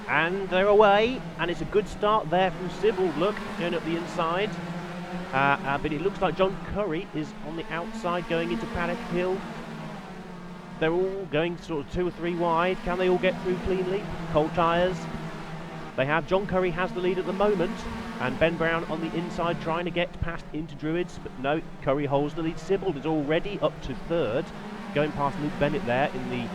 And they're away, and it's a good start there from Sibbald, look, going up the inside. But it looks like John Curry is on the outside going into Paddock Hill. They're all going sort of 2 or 3 wide. Can they all get through cleanly? Cold tyres. They have. John Curry has the lead at the moment, and Ben Brown on the inside trying to get past into Druids, but no, Curry holds the lead. Sibbald is already up to 3rd, going past Luke Bennett there in the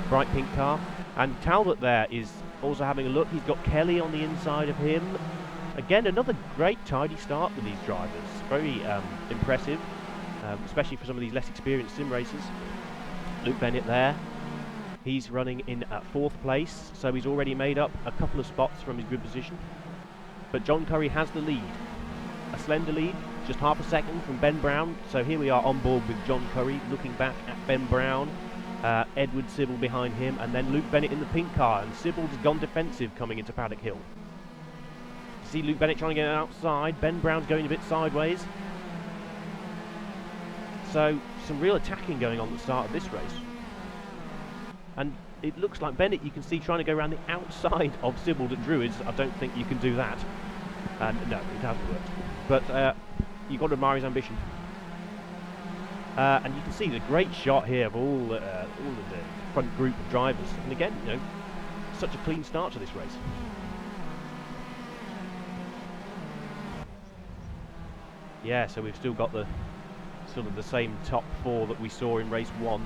bright pink car. And Talbot there is also having a look. He's got Kelly on the inside of him. Again, another great tidy start with these drivers. Very impressive, especially for some of these less experienced sim racers. Luke Bennett there. He's running in at 4th place, so he's already made up a couple of spots from his grid position. But John Curry has the lead. A slender lead, just half a second from Ben Brown. So here we are on board with John Curry, looking back at Ben Brown. Edward Sibbald behind him, and then Luke Bennett in the pink car, and Sibbald has gone defensive coming into Paddock Hill. You see Luke Bennett trying to get outside. Ben Brown's going a bit sideways. So some real attacking going on at the start of this race. And it looks like Bennett, you can see, trying to go around the outside of Sibbald at Druids. I don't think you can do that. And no, it hasn't worked. But you've got to admire his ambition. And you can see the great shot here of all of the front group of drivers. And again, you know, such a clean start to this race. Yeah, so we've still got the sort of the same top 4 that we saw in race 1.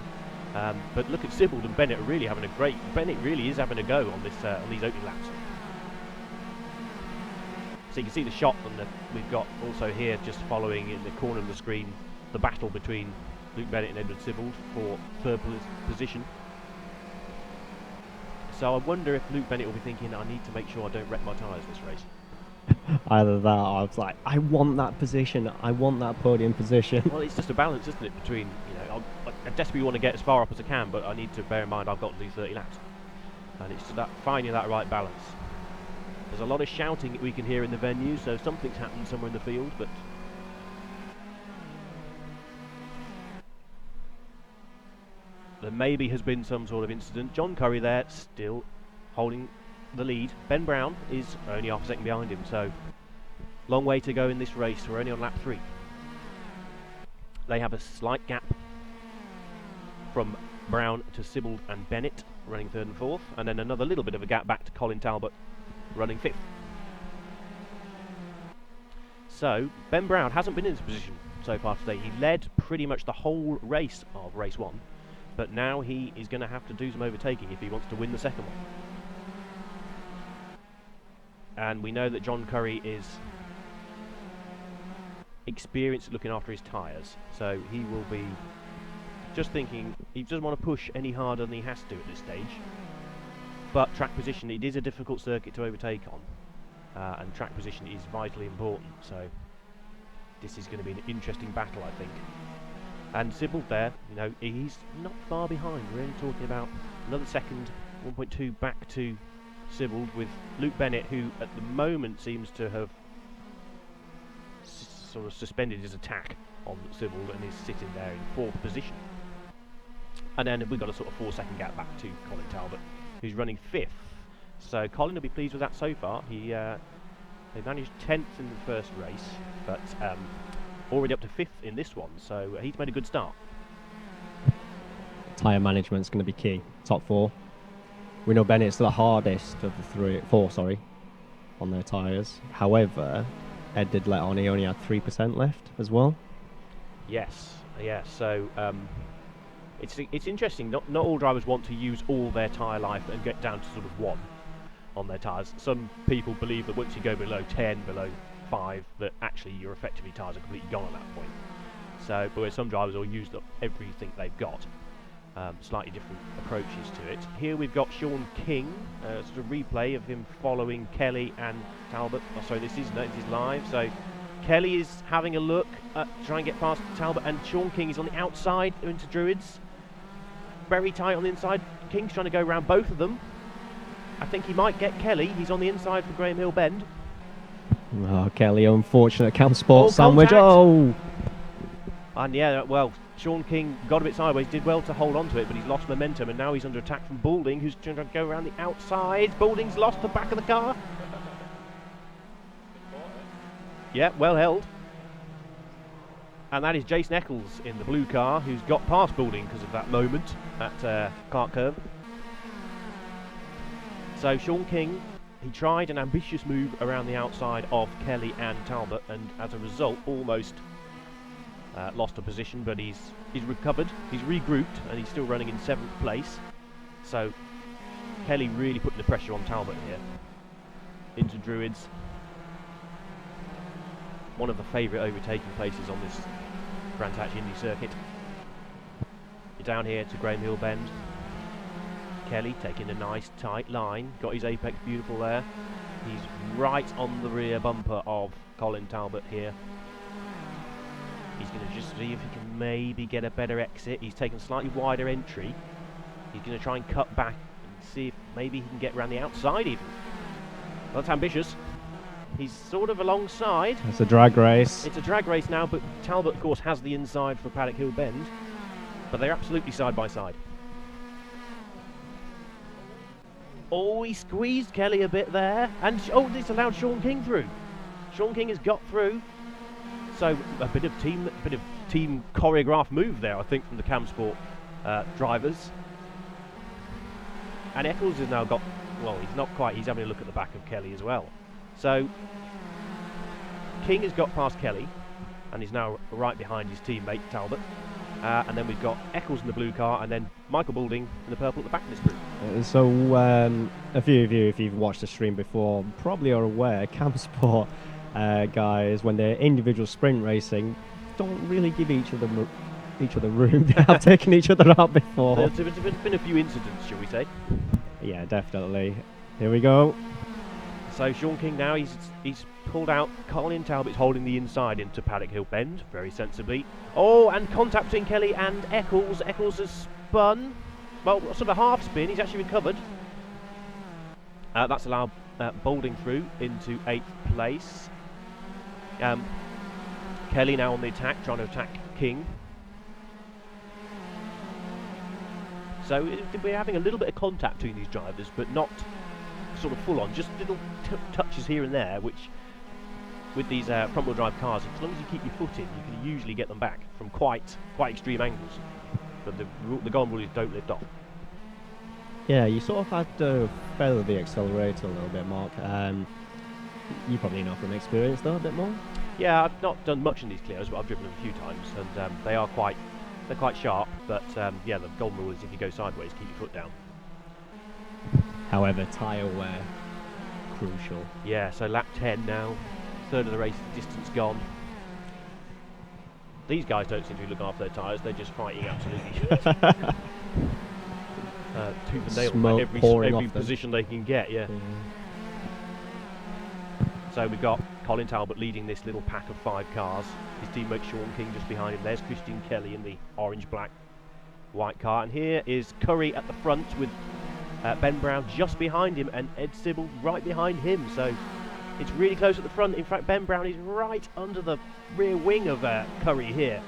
But look at Sibbald and Bennett are really having a great. Bennett really is having a go on this on these opening laps. So you can see the shot that we've got also here, just following in the corner of the screen, the battle between Luke Bennett and Edward Sibbald for 3rd position. So I wonder if Luke Bennett will be thinking, I need to make sure I don't wreck my tyres this race. Either that, or I was like, I want that position, I want that podium position. Well, it's just a balance, isn't it, between, you know, I desperately want to get as far up as I can, but I need to bear in mind I've got to do 30 laps. And it's that finding that right balance. There's a lot of shouting that we can hear in the venue, so something's happened somewhere in the field, but there maybe has been some sort of incident. John Curry there, still holding the lead. Ben Brown is only half a second behind him, so long way to go in this race. We're only on lap 3. They have a slight gap from Brown to Sibbald and Bennett, running 3rd and 4th, and then another little bit of a gap back to Colin Talbot, running 5th. So Ben Brown hasn't been in this position so far today. He led pretty much the whole race of race 1, but now he is going to have to do some overtaking if he wants to win the second one. And we know that John Curry is experienced at looking after his tyres, so he will be just thinking he doesn't want to push any harder than he has to at this stage. But track position, it is a difficult circuit to overtake on, and track position is vitally important. So this is going to be an interesting battle, I think. And Sybil there, he's not far behind. We're only talking about another second, 1.2 back to Sybil, with Luke Bennett, who at the moment seems to have sort of suspended his attack on Sybil and is sitting there in 4th position. And then we've got a sort of 4-second gap back to Colin Talbot, who's running 5th. So Colin will be pleased with that so far. They managed 10th in the first race, but already up to 5th in this one, so he's made a good start. Tyre management's going to be key. Top 4. We know Bennett's the hardest of the 4 on their tyres. However, Ed did let on he only had 3% left as well. Yes. So it's interesting. Not all drivers want to use all their tyre life and get down to sort of 1 on their tyres. Some people believe that once you go below 10, below 5, that actually your effectively tyres are completely gone at that point. So, but where some drivers will use up everything they've got. Slightly different approaches to it. Here we've got Sean King, sort of replay of him following Kelly and Talbot. Oh, sorry, this is live. So Kelly is having a look at trying to get past Talbot, and Sean King is on the outside into Druids. Very tight on the inside. King's trying to go around both of them. I think he might get Kelly. He's on the inside for Graham Hill Bend. Oh, Kelly, unfortunate Cam Sport sandwich. Contact. Oh! And yeah, well, Sean King got a bit sideways, did well to hold on to it, but he's lost momentum, and now he's under attack from Balding, who's trying to go around the outside. Balding's lost the back of the car. Yeah, well held. And that is Jason Eccles in the blue car, who's got past Balding because of that moment at Clark Curve. So Sean King, he tried an ambitious move around the outside of Kelly and Talbot, and as a result almost lost a position, but he's recovered, he's regrouped, and he's still running in 7th place. So Kelly really putting the pressure on Talbot here. Into Druids. One of the favourite overtaking places on this Brandt Hatch Indy circuit. You're down here to Graham Hill Bend. Kelly taking a nice tight line, got his apex beautiful there. He's right on the rear bumper of Colin Talbot here. He's going to just see if he can maybe get a better exit. He's taken a slightly wider entry. He's going to try and cut back and see if maybe he can get around the outside even. Well, that's ambitious. He's sort of alongside. It's a drag race. It's a drag race now, but Talbot, of course, has the inside for Paddock Hill Bend. But they're absolutely side by side. Oh, he squeezed Kelly a bit there. And, this allowed Sean King through. Sean King has got through. So a bit of team choreographed move there, I think, from the Cam Sport drivers. And Eccles has now got, well, he's not quite, he's having a look at the back of Kelly as well. So King has got past Kelly and is now right behind his teammate Talbot. And then we've got Eccles in the blue car, and then Michael Balding in the purple at the back of this group. So a few of you, if you've watched the stream before, probably are aware Cam Sport guys, when they're individual sprint racing, don't really give each other room. They have taken each other out before. There's been a few incidents, shall we say? Yeah, definitely. Here we go. So Sean King now, he's pulled out. Colin Talbot's holding the inside into Paddock Hill Bend, very sensibly. Oh, and contact between Kelly and Eccles. Eccles has spun. Well, sort of a half spin. He's actually recovered. That's allowed Balding through into 8th place. Kelly now on the attack, trying to attack King. So we're having a little bit of contact between these drivers, but not sort of full on, just little touches here and there, which with these front wheel drive cars, as long as you keep your foot in, you can usually get them back from quite extreme angles. But the golden rule is don't lift off. Yeah, you sort of had to feather the accelerator a little bit, Mark. You probably know from experience though a bit more. Yeah, I've not done much in these Clios, but I've driven them a few times, and they're quite sharp. But yeah, the golden rule is if you go sideways, keep your foot down. However, tyre wear crucial. Yeah, so lap 10 now, third of the race, distance gone. These guys don't seem to be looking after their tyres; they're just fighting absolutely. Tooth and nail, every position they can get. Yeah. So we've got Colin Talbot leading this little pack of 5 cars. His teammate Sean King just behind him. There's Christian Kelly in the orange, black, white car. And here is Curry at the front with Ben Brown just behind him and Ed Sybil right behind him. So it's really close at the front. In fact, Ben Brown is right under the rear wing of Curry here.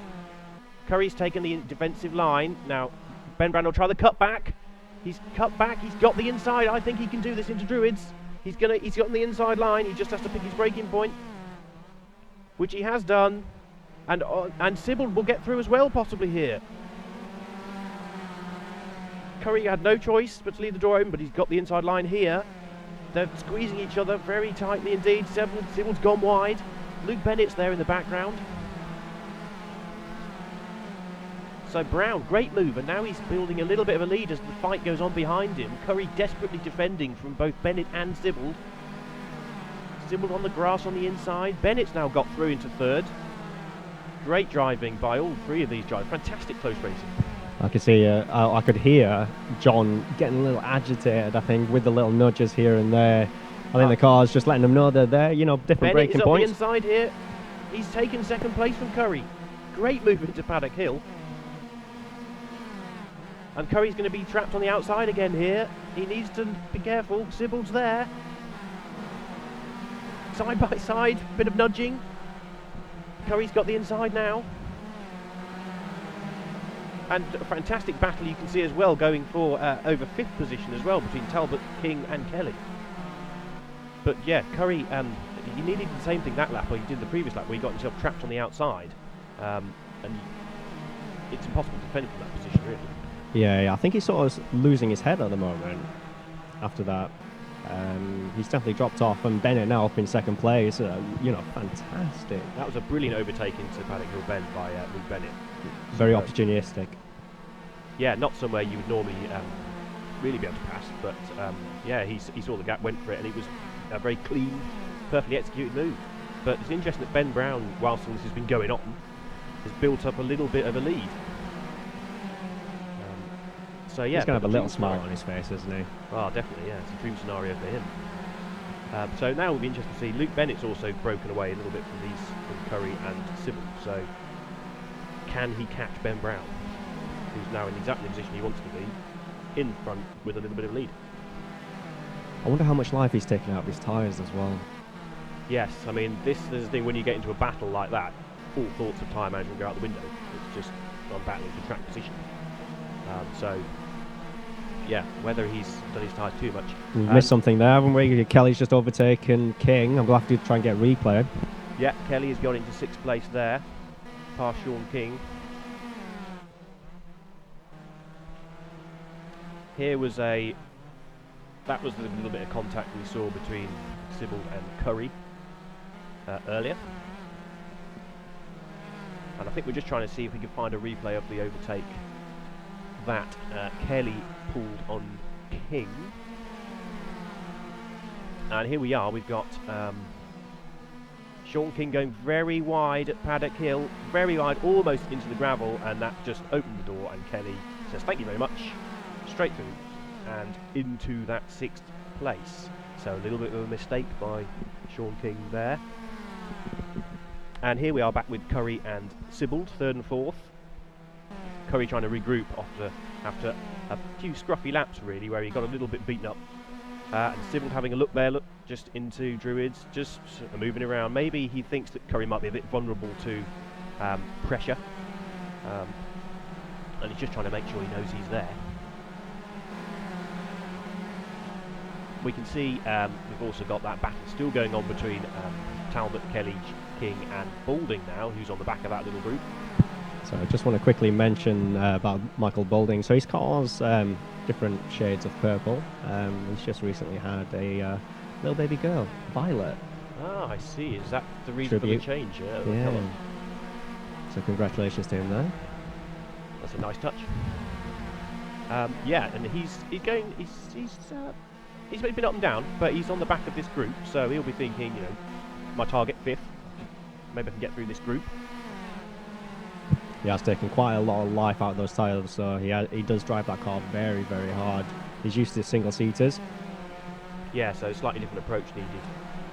Curry's taken the defensive line. Now, Ben Brown will try the cut back. He's cut back. He's got the inside. I think he can do this into Druids. He's got the inside line. He just has to pick his braking point, which he has done. And Sybil will get through as well, possibly here. Curry had no choice but to leave the door open, but he's got the inside line here. They're squeezing each other very tightly indeed. Sybil's gone wide. Luke Bennett's there in the background. So Brown, great move, and now he's building a little bit of a lead as the fight goes on behind him. Curry desperately defending from both Bennett and Sybil. Sybil on the grass on the inside. Bennett's now got through into third. Great driving by all 3 of these drivers. Fantastic close racing. I could see, I could hear John getting a little agitated, I think, with the little nudges here and there. I think the car's just letting them know they're there, you know, different Bennett braking is points. Up the inside here. He's taken second place from Curry. Great move into Paddock Hill. And Curry's going to be trapped on the outside again here. He needs to be careful. Sybil's there. Side by side, bit of nudging. Curry's got the inside now. And a fantastic battle you can see as well going for over 5th position as well between Talbot, King and Kelly. But yeah, Curry, he needed the same thing that lap, or he did the previous lap, where he got himself trapped on the outside. And it's impossible to defend from that position, really. Yeah, I think he's sort of losing his head at the moment after that. He's definitely dropped off, and Bennett now up in second place. You know, fantastic. That was a brilliant overtaking to Paddock Hill Bend by Luke Bennett. Very opportunistic. Yeah, not somewhere you would normally really be able to pass, but yeah, he saw the gap, went for it, and it was a very clean, perfectly executed move. But it's interesting that Ben Brown, whilst all this has been going on, has built up a little bit of a lead. So yeah, he's going to have a little smile on his face, isn't he? Oh, definitely, yeah. It's a dream scenario for him. So now it'll be interesting to see. Luke Bennett's also broken away a little bit from Curry and Sybil. So can he catch Ben Brown, who's now in exactly the position he wants to be, in front with a little bit of lead? I wonder how much life he's taken out of his tyres as well. Yes, I mean, this is the thing, when you get into a battle like that, all thoughts of tyre management go out the window. It's just on battling for track position. So, yeah, whether he's done his tyres too much. We've missed something there, haven't we? Kelly's just overtaken King. I'm going to have to try and get replay. Yeah, Kelly has got into 6th place there, past Sean King. That was the little bit of contact we saw between Sybil and Curry earlier. And I think we're just trying to see if we can find a replay of the overtake that Kelly pulled on King. And here we are, we've got Sean King going very wide at Paddock Hill, very wide, almost into the gravel, and that just opened the door, and Kelly says thank you very much, straight through and into that 6th place. So a little bit of a mistake by Sean King there. And here we are back with Curry and Sybil, 3rd and 4th. Curry trying to regroup after a few scruffy laps, really, where he got a little bit beaten up. And Sybil having a look there, just into Druids, just moving around. Maybe he thinks that Curry might be a bit vulnerable to pressure. And he's just trying to make sure he knows he's there. We can see we've also got that battle still going on between Talbot, Kelly, King and Balding now, who's on the back of that little group. So I just want to quickly mention about Michael Balding. So his car's different shades of purple. He's just recently had a little baby girl, Violet. Ah, I see. Is that the reason for the change? Yeah. So congratulations to him there. That's a nice touch. Yeah, and he's been up and down, but he's on the back of this group, so he'll be thinking, you know, my target 5th. Maybe I can get through this group. He has taken quite a lot of life out of those tyres, so he does drive that car very, very hard. He's used to single-seaters. Yeah, so slightly different approach needed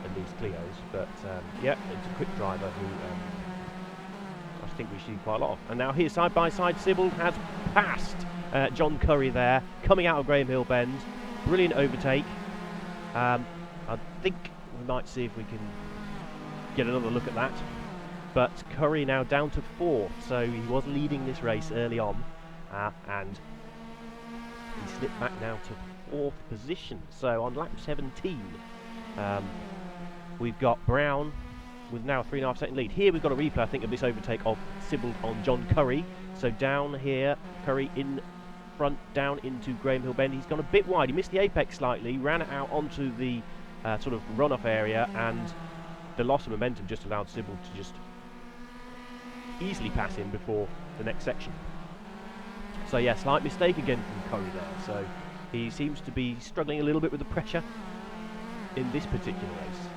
in these Clios, but yeah, it's a quick driver who I think we see quite a lot of. And now here, side by side, Sybil has passed John Curry there, coming out of Graham Hill Bend. Brilliant overtake. I think we might see if we can get another look at that. But Curry now down to 4th, so he was leading this race early on, and he slipped back now to 4th position. So on lap 17, we've got Brown with now a 3.5 second lead. Here we've got a replay, I think, of this overtake of Sybil on John Curry. So down here, Curry in front, down into Graham Hill Bend. He's gone a bit wide. He missed the apex slightly, ran it out onto the sort of runoff area, and the loss of momentum just allowed Sybil to just easily pass him before the next section. So yeah, slight mistake again from Curry there. So he seems to be struggling a little bit with the pressure in this particular race.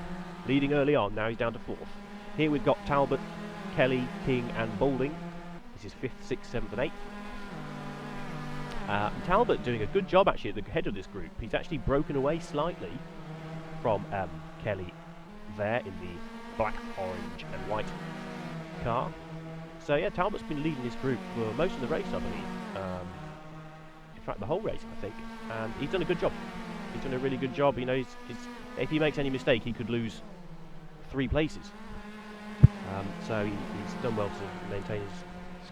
Leading early on, now he's down to 4th. Here we've got Talbot, Kelly, King and Boulding. This is 5th, 6th, 7th and 8th. Talbot doing a good job actually at the head of this group. He's actually broken away slightly from Kelly there in the black, orange and white car. So yeah, Talbot's been leading this group for most of the race, I believe. In fact, the whole race, I think. And he's done a good job. He's done a really good job. You know, if he makes any mistake, he could lose 3 places. So he's done well to maintain his...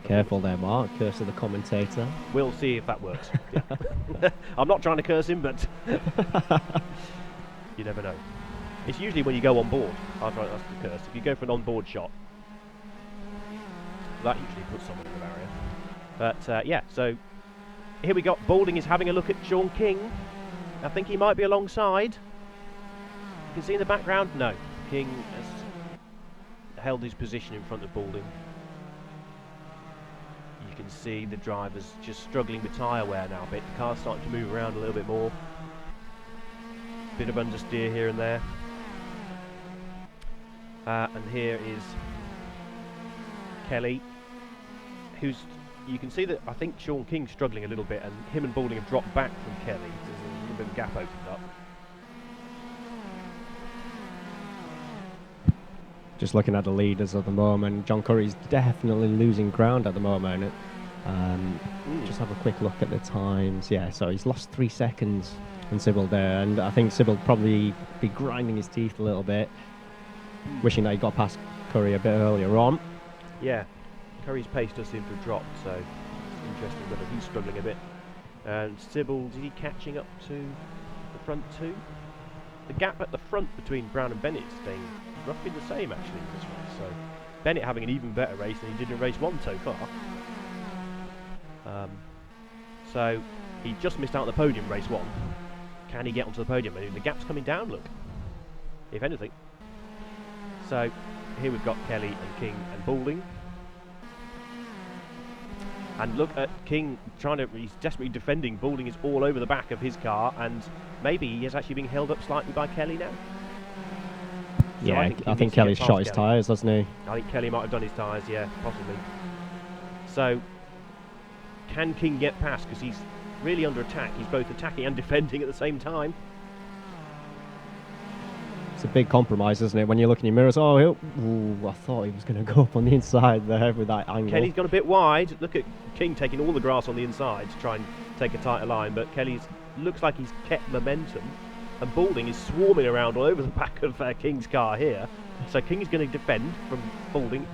Careful there, Mark. Curse of the commentator. We'll see if that works. Yeah. I'm not trying to curse him, but you never know. It's usually when you go on board. That's the curse. If you go for an on-board shot, that usually puts someone in the barrier. But yeah, so here we got Boulding is having a look at Sean King. I think he might be alongside. You can see in the background, no. King has held his position in front of Boulding. You can see the drivers just struggling with tyre wear now a bit. The car's starting to move around a little bit more. Bit of understeer here and there. And here is Kelly, who's, you can see that I think Sean King's struggling a little bit, and him and Boulding have dropped back from Kelly. There's a little bit of a gap opened up. Just looking at the leaders at the moment, John Curry's definitely losing ground at the moment. Just have a quick look at the times. Yeah, so he's lost 3 seconds in Sybil there, and I think Sybil probably be grinding his teeth a little bit, wishing that he got past Curry a bit earlier on. Yeah, Curry's pace does seem to have dropped, so it's interesting whether he's struggling a bit. And Sybil, is he catching up to the front 2? The gap at the front between Brown and Bennett is staying roughly the same actually in this race. So Bennett having an even better race than he did in race 1 so far. So he just missed out on the podium in race 1. Can he get onto the podium? And the gap's coming down, look, if anything. So here we've got Kelly and King and Boulding. And look at King he's desperately defending. Boulding is all over the back of his car, and maybe he is actually being held up slightly by Kelly now. So yeah, I think Kelly's shot his tyres, hasn't he? I think Kelly might have done his tyres, yeah, possibly. So, can King get past? Because he's really under attack. He's both attacking and defending at the same time. It's a big compromise, isn't it? When you look in your mirrors, I thought he was going to go up on the inside there with that angle. Kelly's gone a bit wide. Look at King taking all the grass on the inside to try and take a tighter line, but Kelly's looks like he's kept momentum, and Boulding is swarming around all over the back of King's car here. So King's going to defend from Boulding.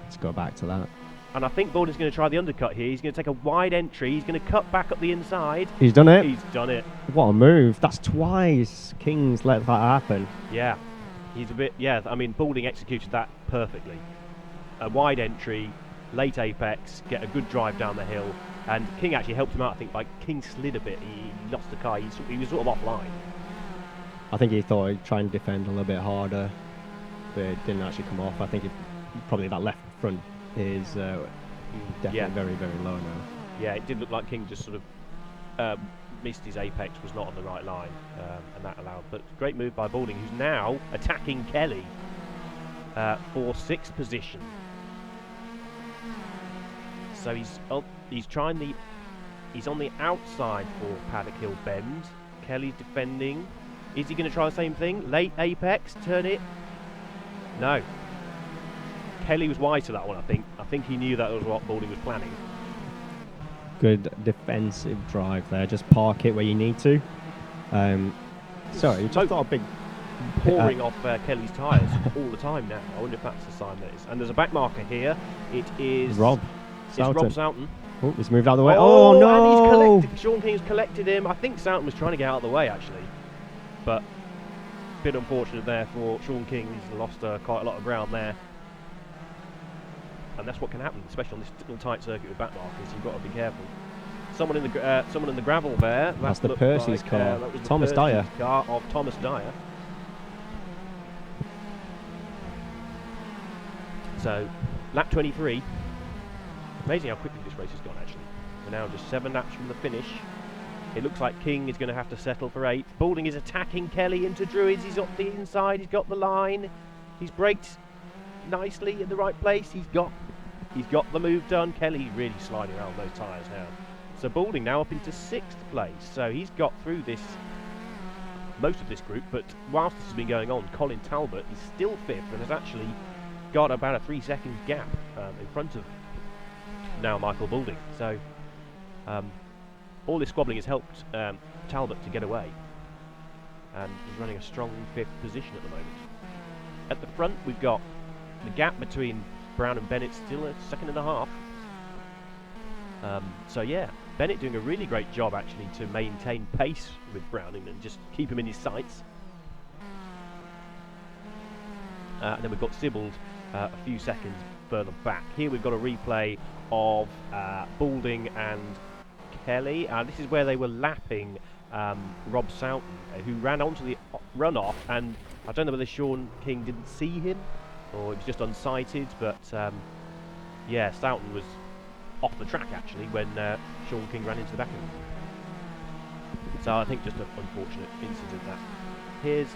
Let's go back to that. And I think Boulding's going to try the undercut here. He's going to take a wide entry. He's going to cut back up the inside. He's done it. He's done it. What a move. That's twice King's let that happen. Yeah. He's a bit, yeah, I mean, Boulding executed that perfectly. A wide entry, late apex, get a good drive down the hill. And King actually helped him out, I think, by King slid a bit. He lost the car. He was sort of offline. I think he thought he'd try and defend a little bit harder, but it didn't actually come off. I think probably that left front is definitely very, very low now. Yeah, it did look like King just sort of missed his apex, was not on the right line, and that allowed. But great move by Boulding, who's now attacking Kelly for 6th position. So he's on the outside for Paddock Hill Bend. Kelly's defending. Is he going to try the same thing? Late apex, turn it? No. Kelly was wise to that one, I think. I think he knew that was what Balding was planning. Good defensive drive there. Just park it where you need to. Sorry, you just thought a big... pouring off Kelly's tyres all the time now. I wonder if that's the sign that is. And there's a back marker here. It is... Rob Soutton. Oh, he's moved out of the way. Oh, no! And Sean King's collected him. I think Soutton was trying to get out of the way, actually. But a bit unfortunate there for Sean King. He's lost quite a lot of ground there. And that's what can happen, especially on this little tight circuit with back markers. You've got to be careful. Someone in the gravel there. That's the Percy's car. That was the Thomas Dyer. Car of Thomas Dyer. So, lap 23. Amazing how quickly this race has gone, actually. We're now just 7 laps from the finish. It looks like King is going to have to settle for 8th. Balding is attacking Kelly into Druids. He's up the inside. He's got the line. He's braked nicely in the right place. He's got the move done. Kelly really sliding around those tyres now. So Balding now up into 6th place. So he's got through most of this group. But whilst this has been going on, Colin Talbot is still 5th and has actually got about a 3-second gap in front of now Michael Balding. So all this squabbling has helped Talbot to get away, and he's running a strong 5th position at the moment. At the front we've got the gap between Brown and Bennett still a 1.5 seconds. So yeah, Bennett doing a really great job actually to maintain pace with Browning and just keep him in his sights. And then we've got Sibbald a few seconds further back. Here we've got a replay of Balding and Kelly. This is where they were lapping Rob Soutton, who ran onto the runoff, and I don't know whether Sean King didn't see him or it was just unsighted, but yeah, Soutton was off the track actually when Sean King ran into the back of him. So I think just an unfortunate incident that. Here's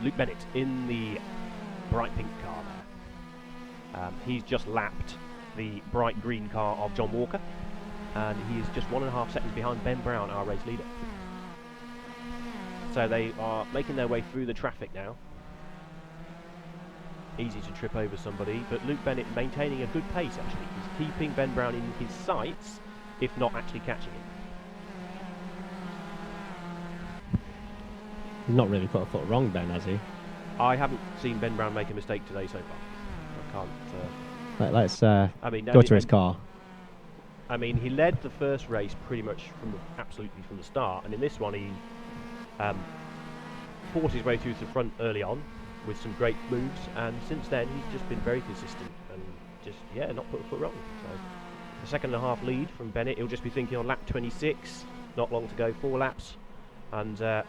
Luke Bennett in the bright pink car there. He's just lapped the bright green car of John Walker, and he is just 1.5 seconds behind Ben Brown, our race leader. So they are making their way through the traffic now. Easy to trip over somebody, but Luke Bennett maintaining a good pace actually. He's keeping Ben Brown in his sights, if not actually catching him. He's not really put a foot wrong, Ben, has he? I haven't seen Ben Brown make a mistake today so far. I can't... Let's go to his car. I mean, he led the first race pretty much absolutely from the start, and in this one he fought his way through to the front early on with some great moves, and since then he's just been very consistent and just, yeah, not put a foot wrong. So the 2.5 lead from Bennett. He'll just be thinking on lap 26, not long to go, 4 laps, and a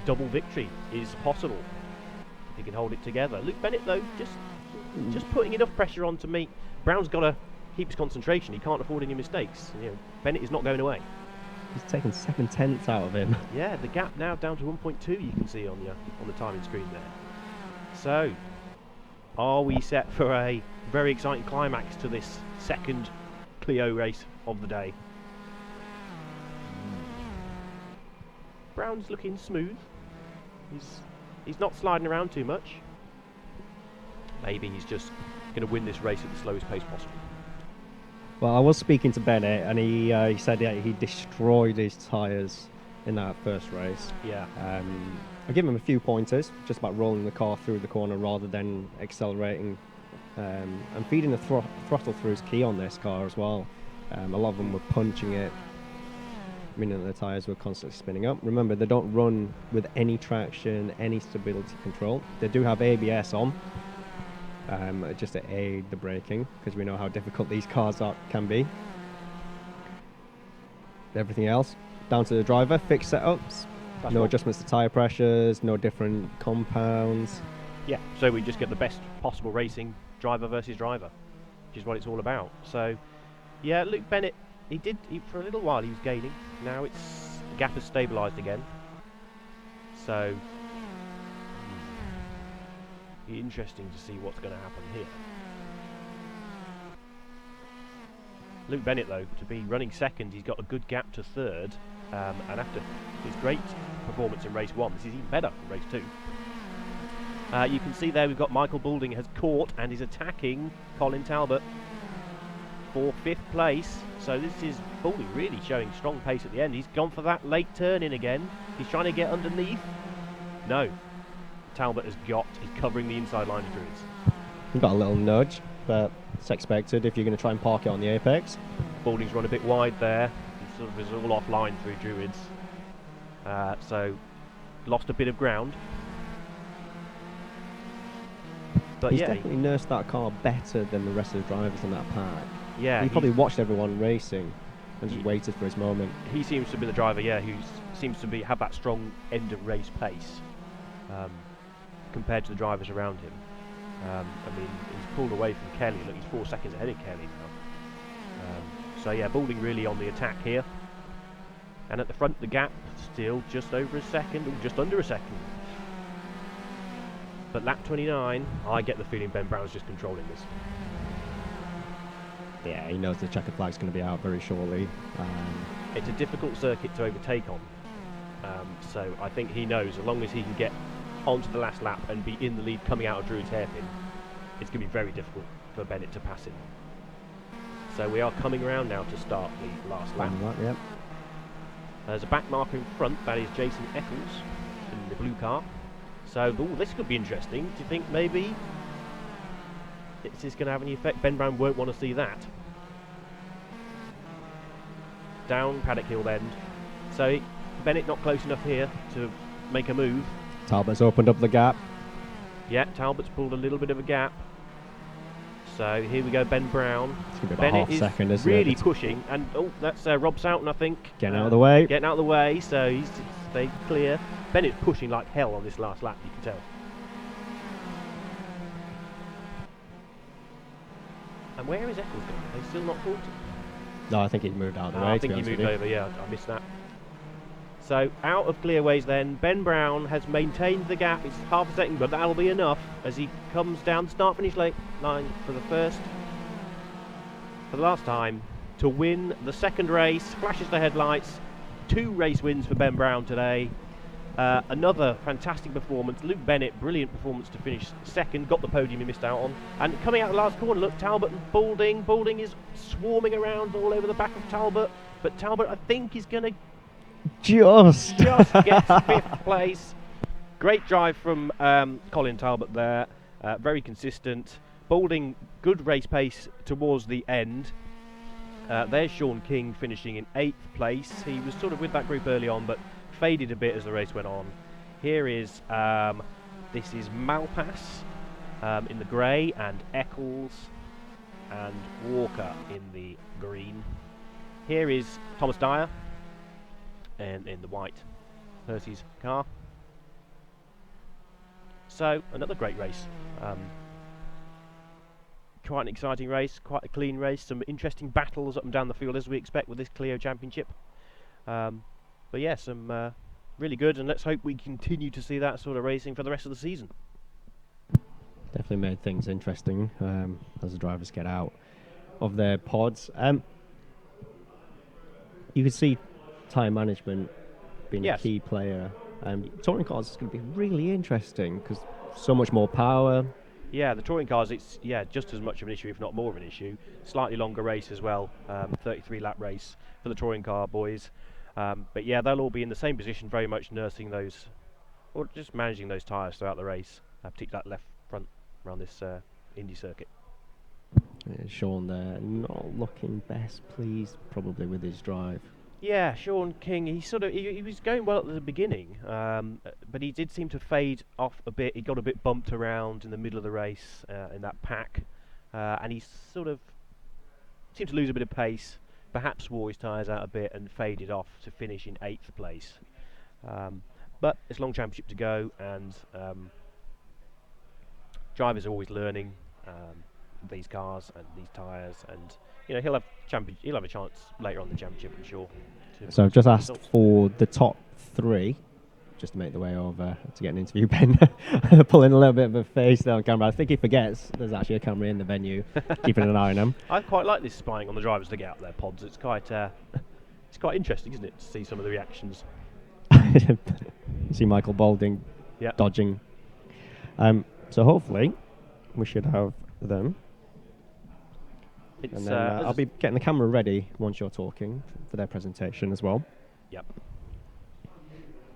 double victory is possible if he can hold it together. Luke Bennett though, just putting enough pressure on to make Brown's got to keep his concentration. He can't afford any mistakes. You know, Bennett is not going away. He's taken 7/10 out of him. Yeah, the gap now down to 1.2. You can see on the timing screen there. So, are we set for a very exciting climax to this second Clio race of the day? Brown's looking smooth. He's not sliding around too much. Maybe he's just going to win this race at the slowest pace possible. Well, I was speaking to Bennett, and he said he destroyed his tyres in that first race. Yeah. I give him a few pointers, just about rolling the car through the corner rather than accelerating, and feeding the throttle through is key on this car as well. A lot of them were punching it, meaning that the tyres were constantly spinning up. Remember, they don't run with any traction, any stability control. They do have ABS on, just to aid the braking, because we know how difficult these cars can be. Everything else, down to the driver, fixed setups. No adjustments to tyre pressures, no different compounds. Yeah, so we just get the best possible racing, driver versus driver, which is what it's all about. So, yeah, Luke Bennett, for a little while he was gaining. Now the gap has stabilised again. So, be interesting to see what's going to happen here. Luke Bennett, though, to be running second, he's got a good gap to third, and after his great performance in race 1. This is even better in race 2. You can see there we've got Michael Boulding has caught and is attacking Colin Talbot for 5th place. So this is Boulding really showing strong pace at the end. He's gone for that late turn in again. He's trying to get underneath. No. Talbot has got, he's covering the inside line of Druids. He got a little nudge, but it's expected if you're going to try and park it on the apex. Boulding's run a bit wide there. He sort of is all offline through Druids. So lost a bit of ground. But he's yeah, definitely nursed that car better than the rest of the drivers in that pack. Yeah, he probably watched everyone racing and just waited for his moment. He seems to be the driver, yeah, who seems to have that strong end of race pace compared to the drivers around him. I mean, he's pulled away from Kelly. Look, he's 4 seconds ahead of Kelly now. So yeah, Boulding really on the attack here. And at the front, the gap still just over a second, or just under a second. But lap 29, I get the feeling Ben Brown's just controlling this. Yeah, he knows the checkered flag's going to be out very shortly. It's a difficult circuit to overtake on. So I think he knows as long as he can get onto the last lap and be in the lead coming out of Druid's hairpin, it's going to be very difficult for Bennett to pass him. So we are coming around now to start the last lap. Yep. There's a back marker in front, that is Jason Eccles in the blue car. So this could be interesting. Do you think maybe this is going to have any effect? Ben Brown won't want to see that. Down Paddock Hill end. So Bennett not close enough here to make a move. Talbot's opened up the gap. Yeah, Talbot's pulled a little bit of a gap. So here we go, Ben Brown. It's going to be about Bennett half a second, is really pushing, and that's Rob Soughton, I think. Getting out of the way. Getting out of the way, so he's stayed clear. Bennett's pushing like hell on this last lap, you can tell. And where is Eccles going? Are they still not caught? No, I think he moved out of the way. I think he moved over, yeah, I missed that. So out of clearways then, Ben Brown has maintained the gap. It's half a second, but that'll be enough as he comes down the start-finish line for the last time, to win the second race. Flashes the headlights. 2 race wins for Ben Brown today. Another fantastic performance. Luke Bennett, brilliant performance to finish second. Got the podium he missed out on. And coming out the last corner, look, Talbot and Boulding. Boulding is swarming around all over the back of Talbot. But Talbot, I think, is going to just get 5th place. Great drive from Colin Talbot there. Very consistent. Boulding, good race pace towards the end. There's Sean King finishing in 8th place. He was sort of with that group early on, but faded a bit as the race went on. Here is this is Malpass in the grey, and Eccles and Walker in the green. Here is Thomas Dyer and in the white Percy's car. So another great race. Quite an exciting race, quite a clean race, some interesting battles up and down the field as we expect with this Clio Championship. But yeah, some really good, and let's hope we continue to see that sort of racing for the rest of the season. Definitely made things interesting as the drivers get out of their pods. You can see tyre management being a key player. Touring cars is going to be really interesting because so much more power. Yeah, the touring cars, it's just as much of an issue, if not more of an issue. Slightly longer race as well, 33-lap race for the touring car boys. But yeah, they'll all be in the same position, very much nursing those, or just managing those tyres throughout the race, particularly that left front around this Indy circuit. Sean there, not looking best pleased probably with his drive. Yeah, Sean King, he was going well at the beginning, but he did seem to fade off a bit. He got a bit bumped around in the middle of the race in that pack, and he sort of seemed to lose a bit of pace, perhaps wore his tyres out a bit and faded off to finish in 8th place. But it's a long championship to go, and drivers are always learning these cars and these tyres, and he'll have a chance later on in the championship, I'm sure. So I've just asked for the top 3, just to make the way over to get an interview. Ben pulling a little bit of a face there on camera. I think he forgets there's actually a camera in the venue, keeping an eye on him. I quite like this spying on the drivers to get out their pods. It's quite interesting, isn't it, to see some of the reactions. See Michael Balding dodging. So hopefully we should have them. And then I'll be getting the camera ready once you're talking for their presentation as well. Yep.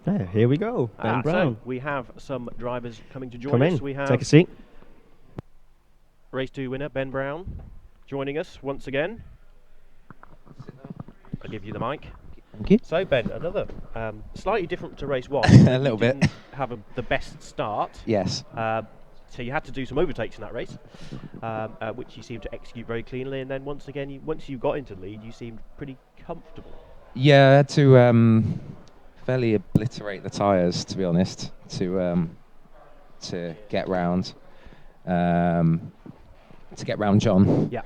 There, here we go. Ben Brown. So we have some drivers coming to join Come us. in, We have take a seat. Race 2 winner Ben Brown joining us once again. I'll give you the mic. Thank you. So Ben, another slightly different to race 1. A little bit. Have the best start. Yes. So you had to do some overtakes in that race, which you seemed to execute very cleanly. And then once again, once you got into the lead, you seemed pretty comfortable. Yeah, I had to fairly obliterate the tyres, to be honest, to get round John. Yeah.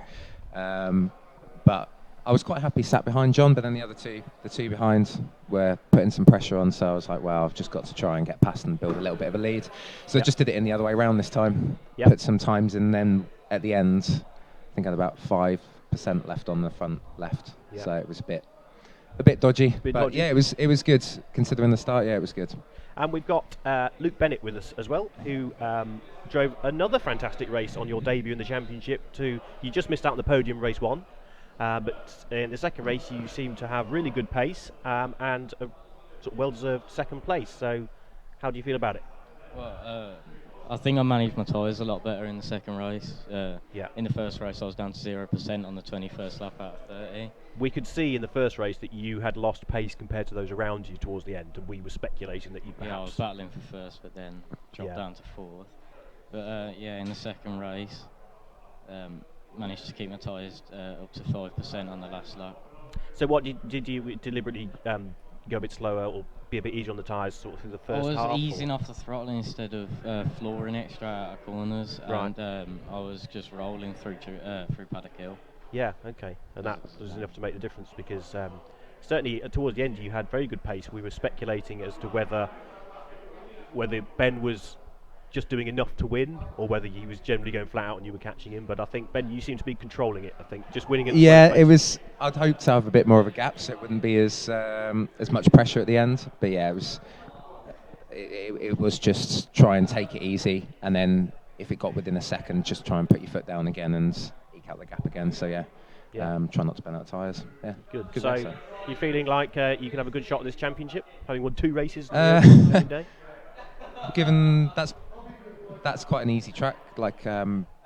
But I was quite happy sat behind John, but then the two behind were putting some pressure on, so I was like, wow, I've just got to try and get past and build a little bit of a lead. So I just did it in the other way around this time, put some times in, then at the end, I think I had about 5% left on the front left, so it was a bit dodgy. But yeah, it was good, considering the start, it was good. And we've got Luke Bennett with us as well, who drove another fantastic race on your debut in the championship. You just missed out on the podium race 1. But in the second race, you seem to have really good pace and a sort of well-deserved second place. So, how do you feel about it? Well, I think I managed my tyres a lot better in the second race. In the first race, I was down to 0% on the 21st lap out of 30. We could see in the first race that you had lost pace compared to those around you towards the end, and we were speculating that you perhaps... Yeah, I was battling for first, but then dropped down to 4th. But in the second race... managed to keep my tyres up to 5% on the last lap. So what did you deliberately go a bit slower or be a bit easier on the tyres sort of through the first half? I was easing off the throttle instead of flooring it straight out of corners, and I was just rolling through Paddock Hill. Yeah, okay, and that was enough to make the difference, because certainly towards the end you had very good pace. We were speculating as to whether Ben was just doing enough to win, or whether he was generally going flat out and you were catching him. But I think, Ben, you seem to be controlling it. I think just winning it. Yeah, it was. I'd hoped to have a bit more of a gap, so it wouldn't be as much pressure at the end. But yeah, it was just try and take it easy, and then if it got within a second, just try and put your foot down again and eke out the gap again. So try not to burn out tyres. Yeah, good. So you're feeling like you can have a good shot at this championship, having won 2 races day? Given that's quite an easy track,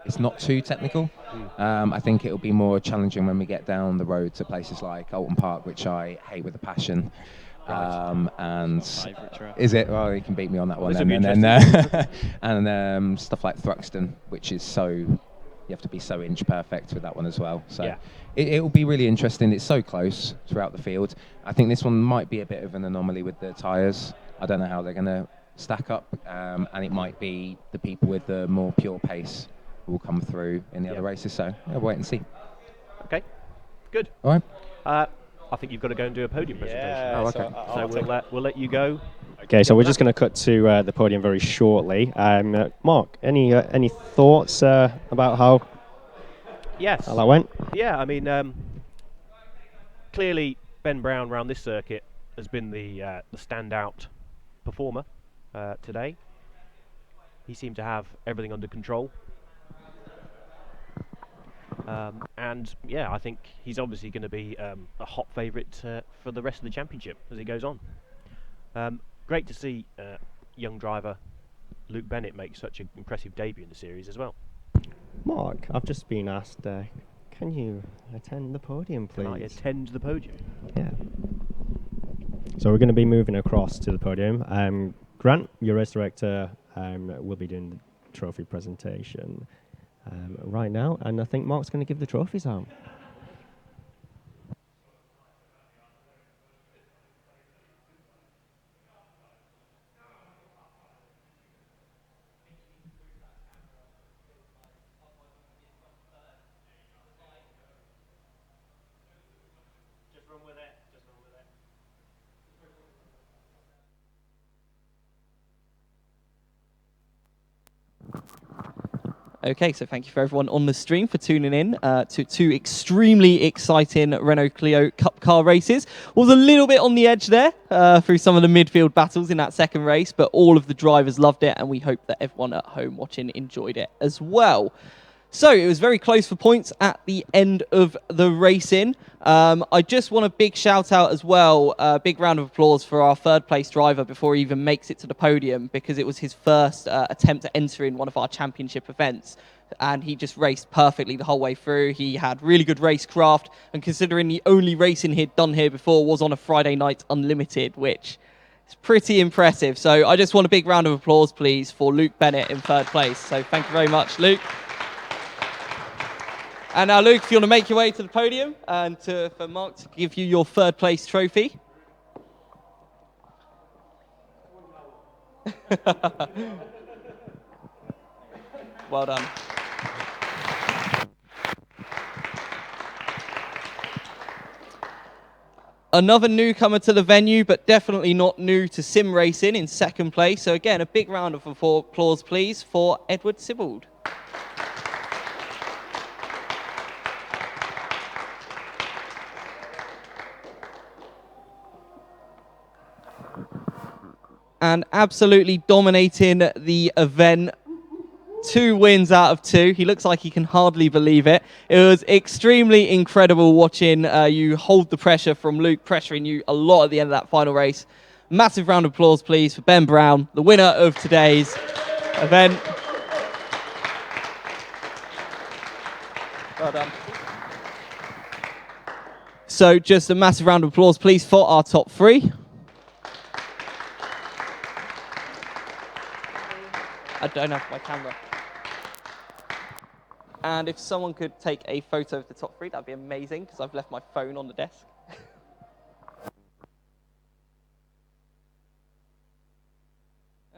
it's not too technical. I think it'll be more challenging when we get down the road to places like Alton Park, which I hate with a passion. And is it? Well, you can beat me on that one. And stuff like Thruxton, which is you have to be so inch perfect with that one as well. So it will be really interesting. It's so close throughout the field. I think this one might be a bit of an anomaly with the tyres. I don't know how they're going to stack up, and it might be the people with the more pure pace will come through in the other races, so we'll wait and see. Okay, good. All right. I think you've got to go and do a podium presentation. So we'll let you go. Okay, so we're just going to cut to the podium very shortly. Mark, any thoughts about how that went? Yeah, I mean, clearly Ben Brown around this circuit has been the standout performer today. He seemed to have everything under control, and I think he's obviously going to be a hot favourite for the rest of the championship as it goes on. Great to see young driver Luke Bennett make such an impressive debut in the series as well. Mark, I've just been asked, can you attend the podium, please? Can I attend the podium? Yeah. So we're going to be moving across to the podium. Grant, your race director, will be doing the trophy presentation right now, and I think Mark's going to give the trophies out. Okay, so thank you for everyone on the stream for tuning in to two extremely exciting Renault Clio Cup car races. Was a little bit on the edge there through some of the midfield battles in that second race, but all of the drivers loved it, and we hope that everyone at home watching enjoyed it as well. So it was very close for points at the end of the racing. I just want a big shout out as well, a big round of applause for our third place driver before he even makes it to the podium, because it was his first attempt at entering one of our championship events. And he just raced perfectly the whole way through. He had really good racecraft, and considering the only racing he'd done here before was on a Friday night unlimited, which is pretty impressive. So I just want a big round of applause, please, for Luke Bennett in third place. So thank you very much, Luke. And now, Luke, if you want to make your way to the podium and for Mark to give you your third place trophy. Well done. Another newcomer to the venue, but definitely not new to sim racing, in second place. So again, a big round of applause, please, for Edward Sibbald. And absolutely dominating the event. 2 wins out of 2. He looks like he can hardly believe it. It was extremely incredible watching you hold the pressure from Luke, pressuring you a lot at the end of that final race. Massive round of applause, please, for Ben Brown, the winner of today's event. Well done. So just a massive round of applause, please, for our top 3. I don't have my camera. And if someone could take a photo of the top 3, that'd be amazing, because I've left my phone on the desk.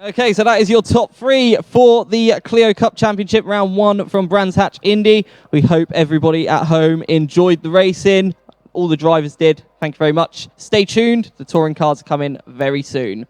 Okay, so that is your top 3 for the Clio Cup Championship Round 1 from Brands Hatch Indy. We hope everybody at home enjoyed the racing. All the drivers did. Thank you very much. Stay tuned. The touring cars are coming very soon.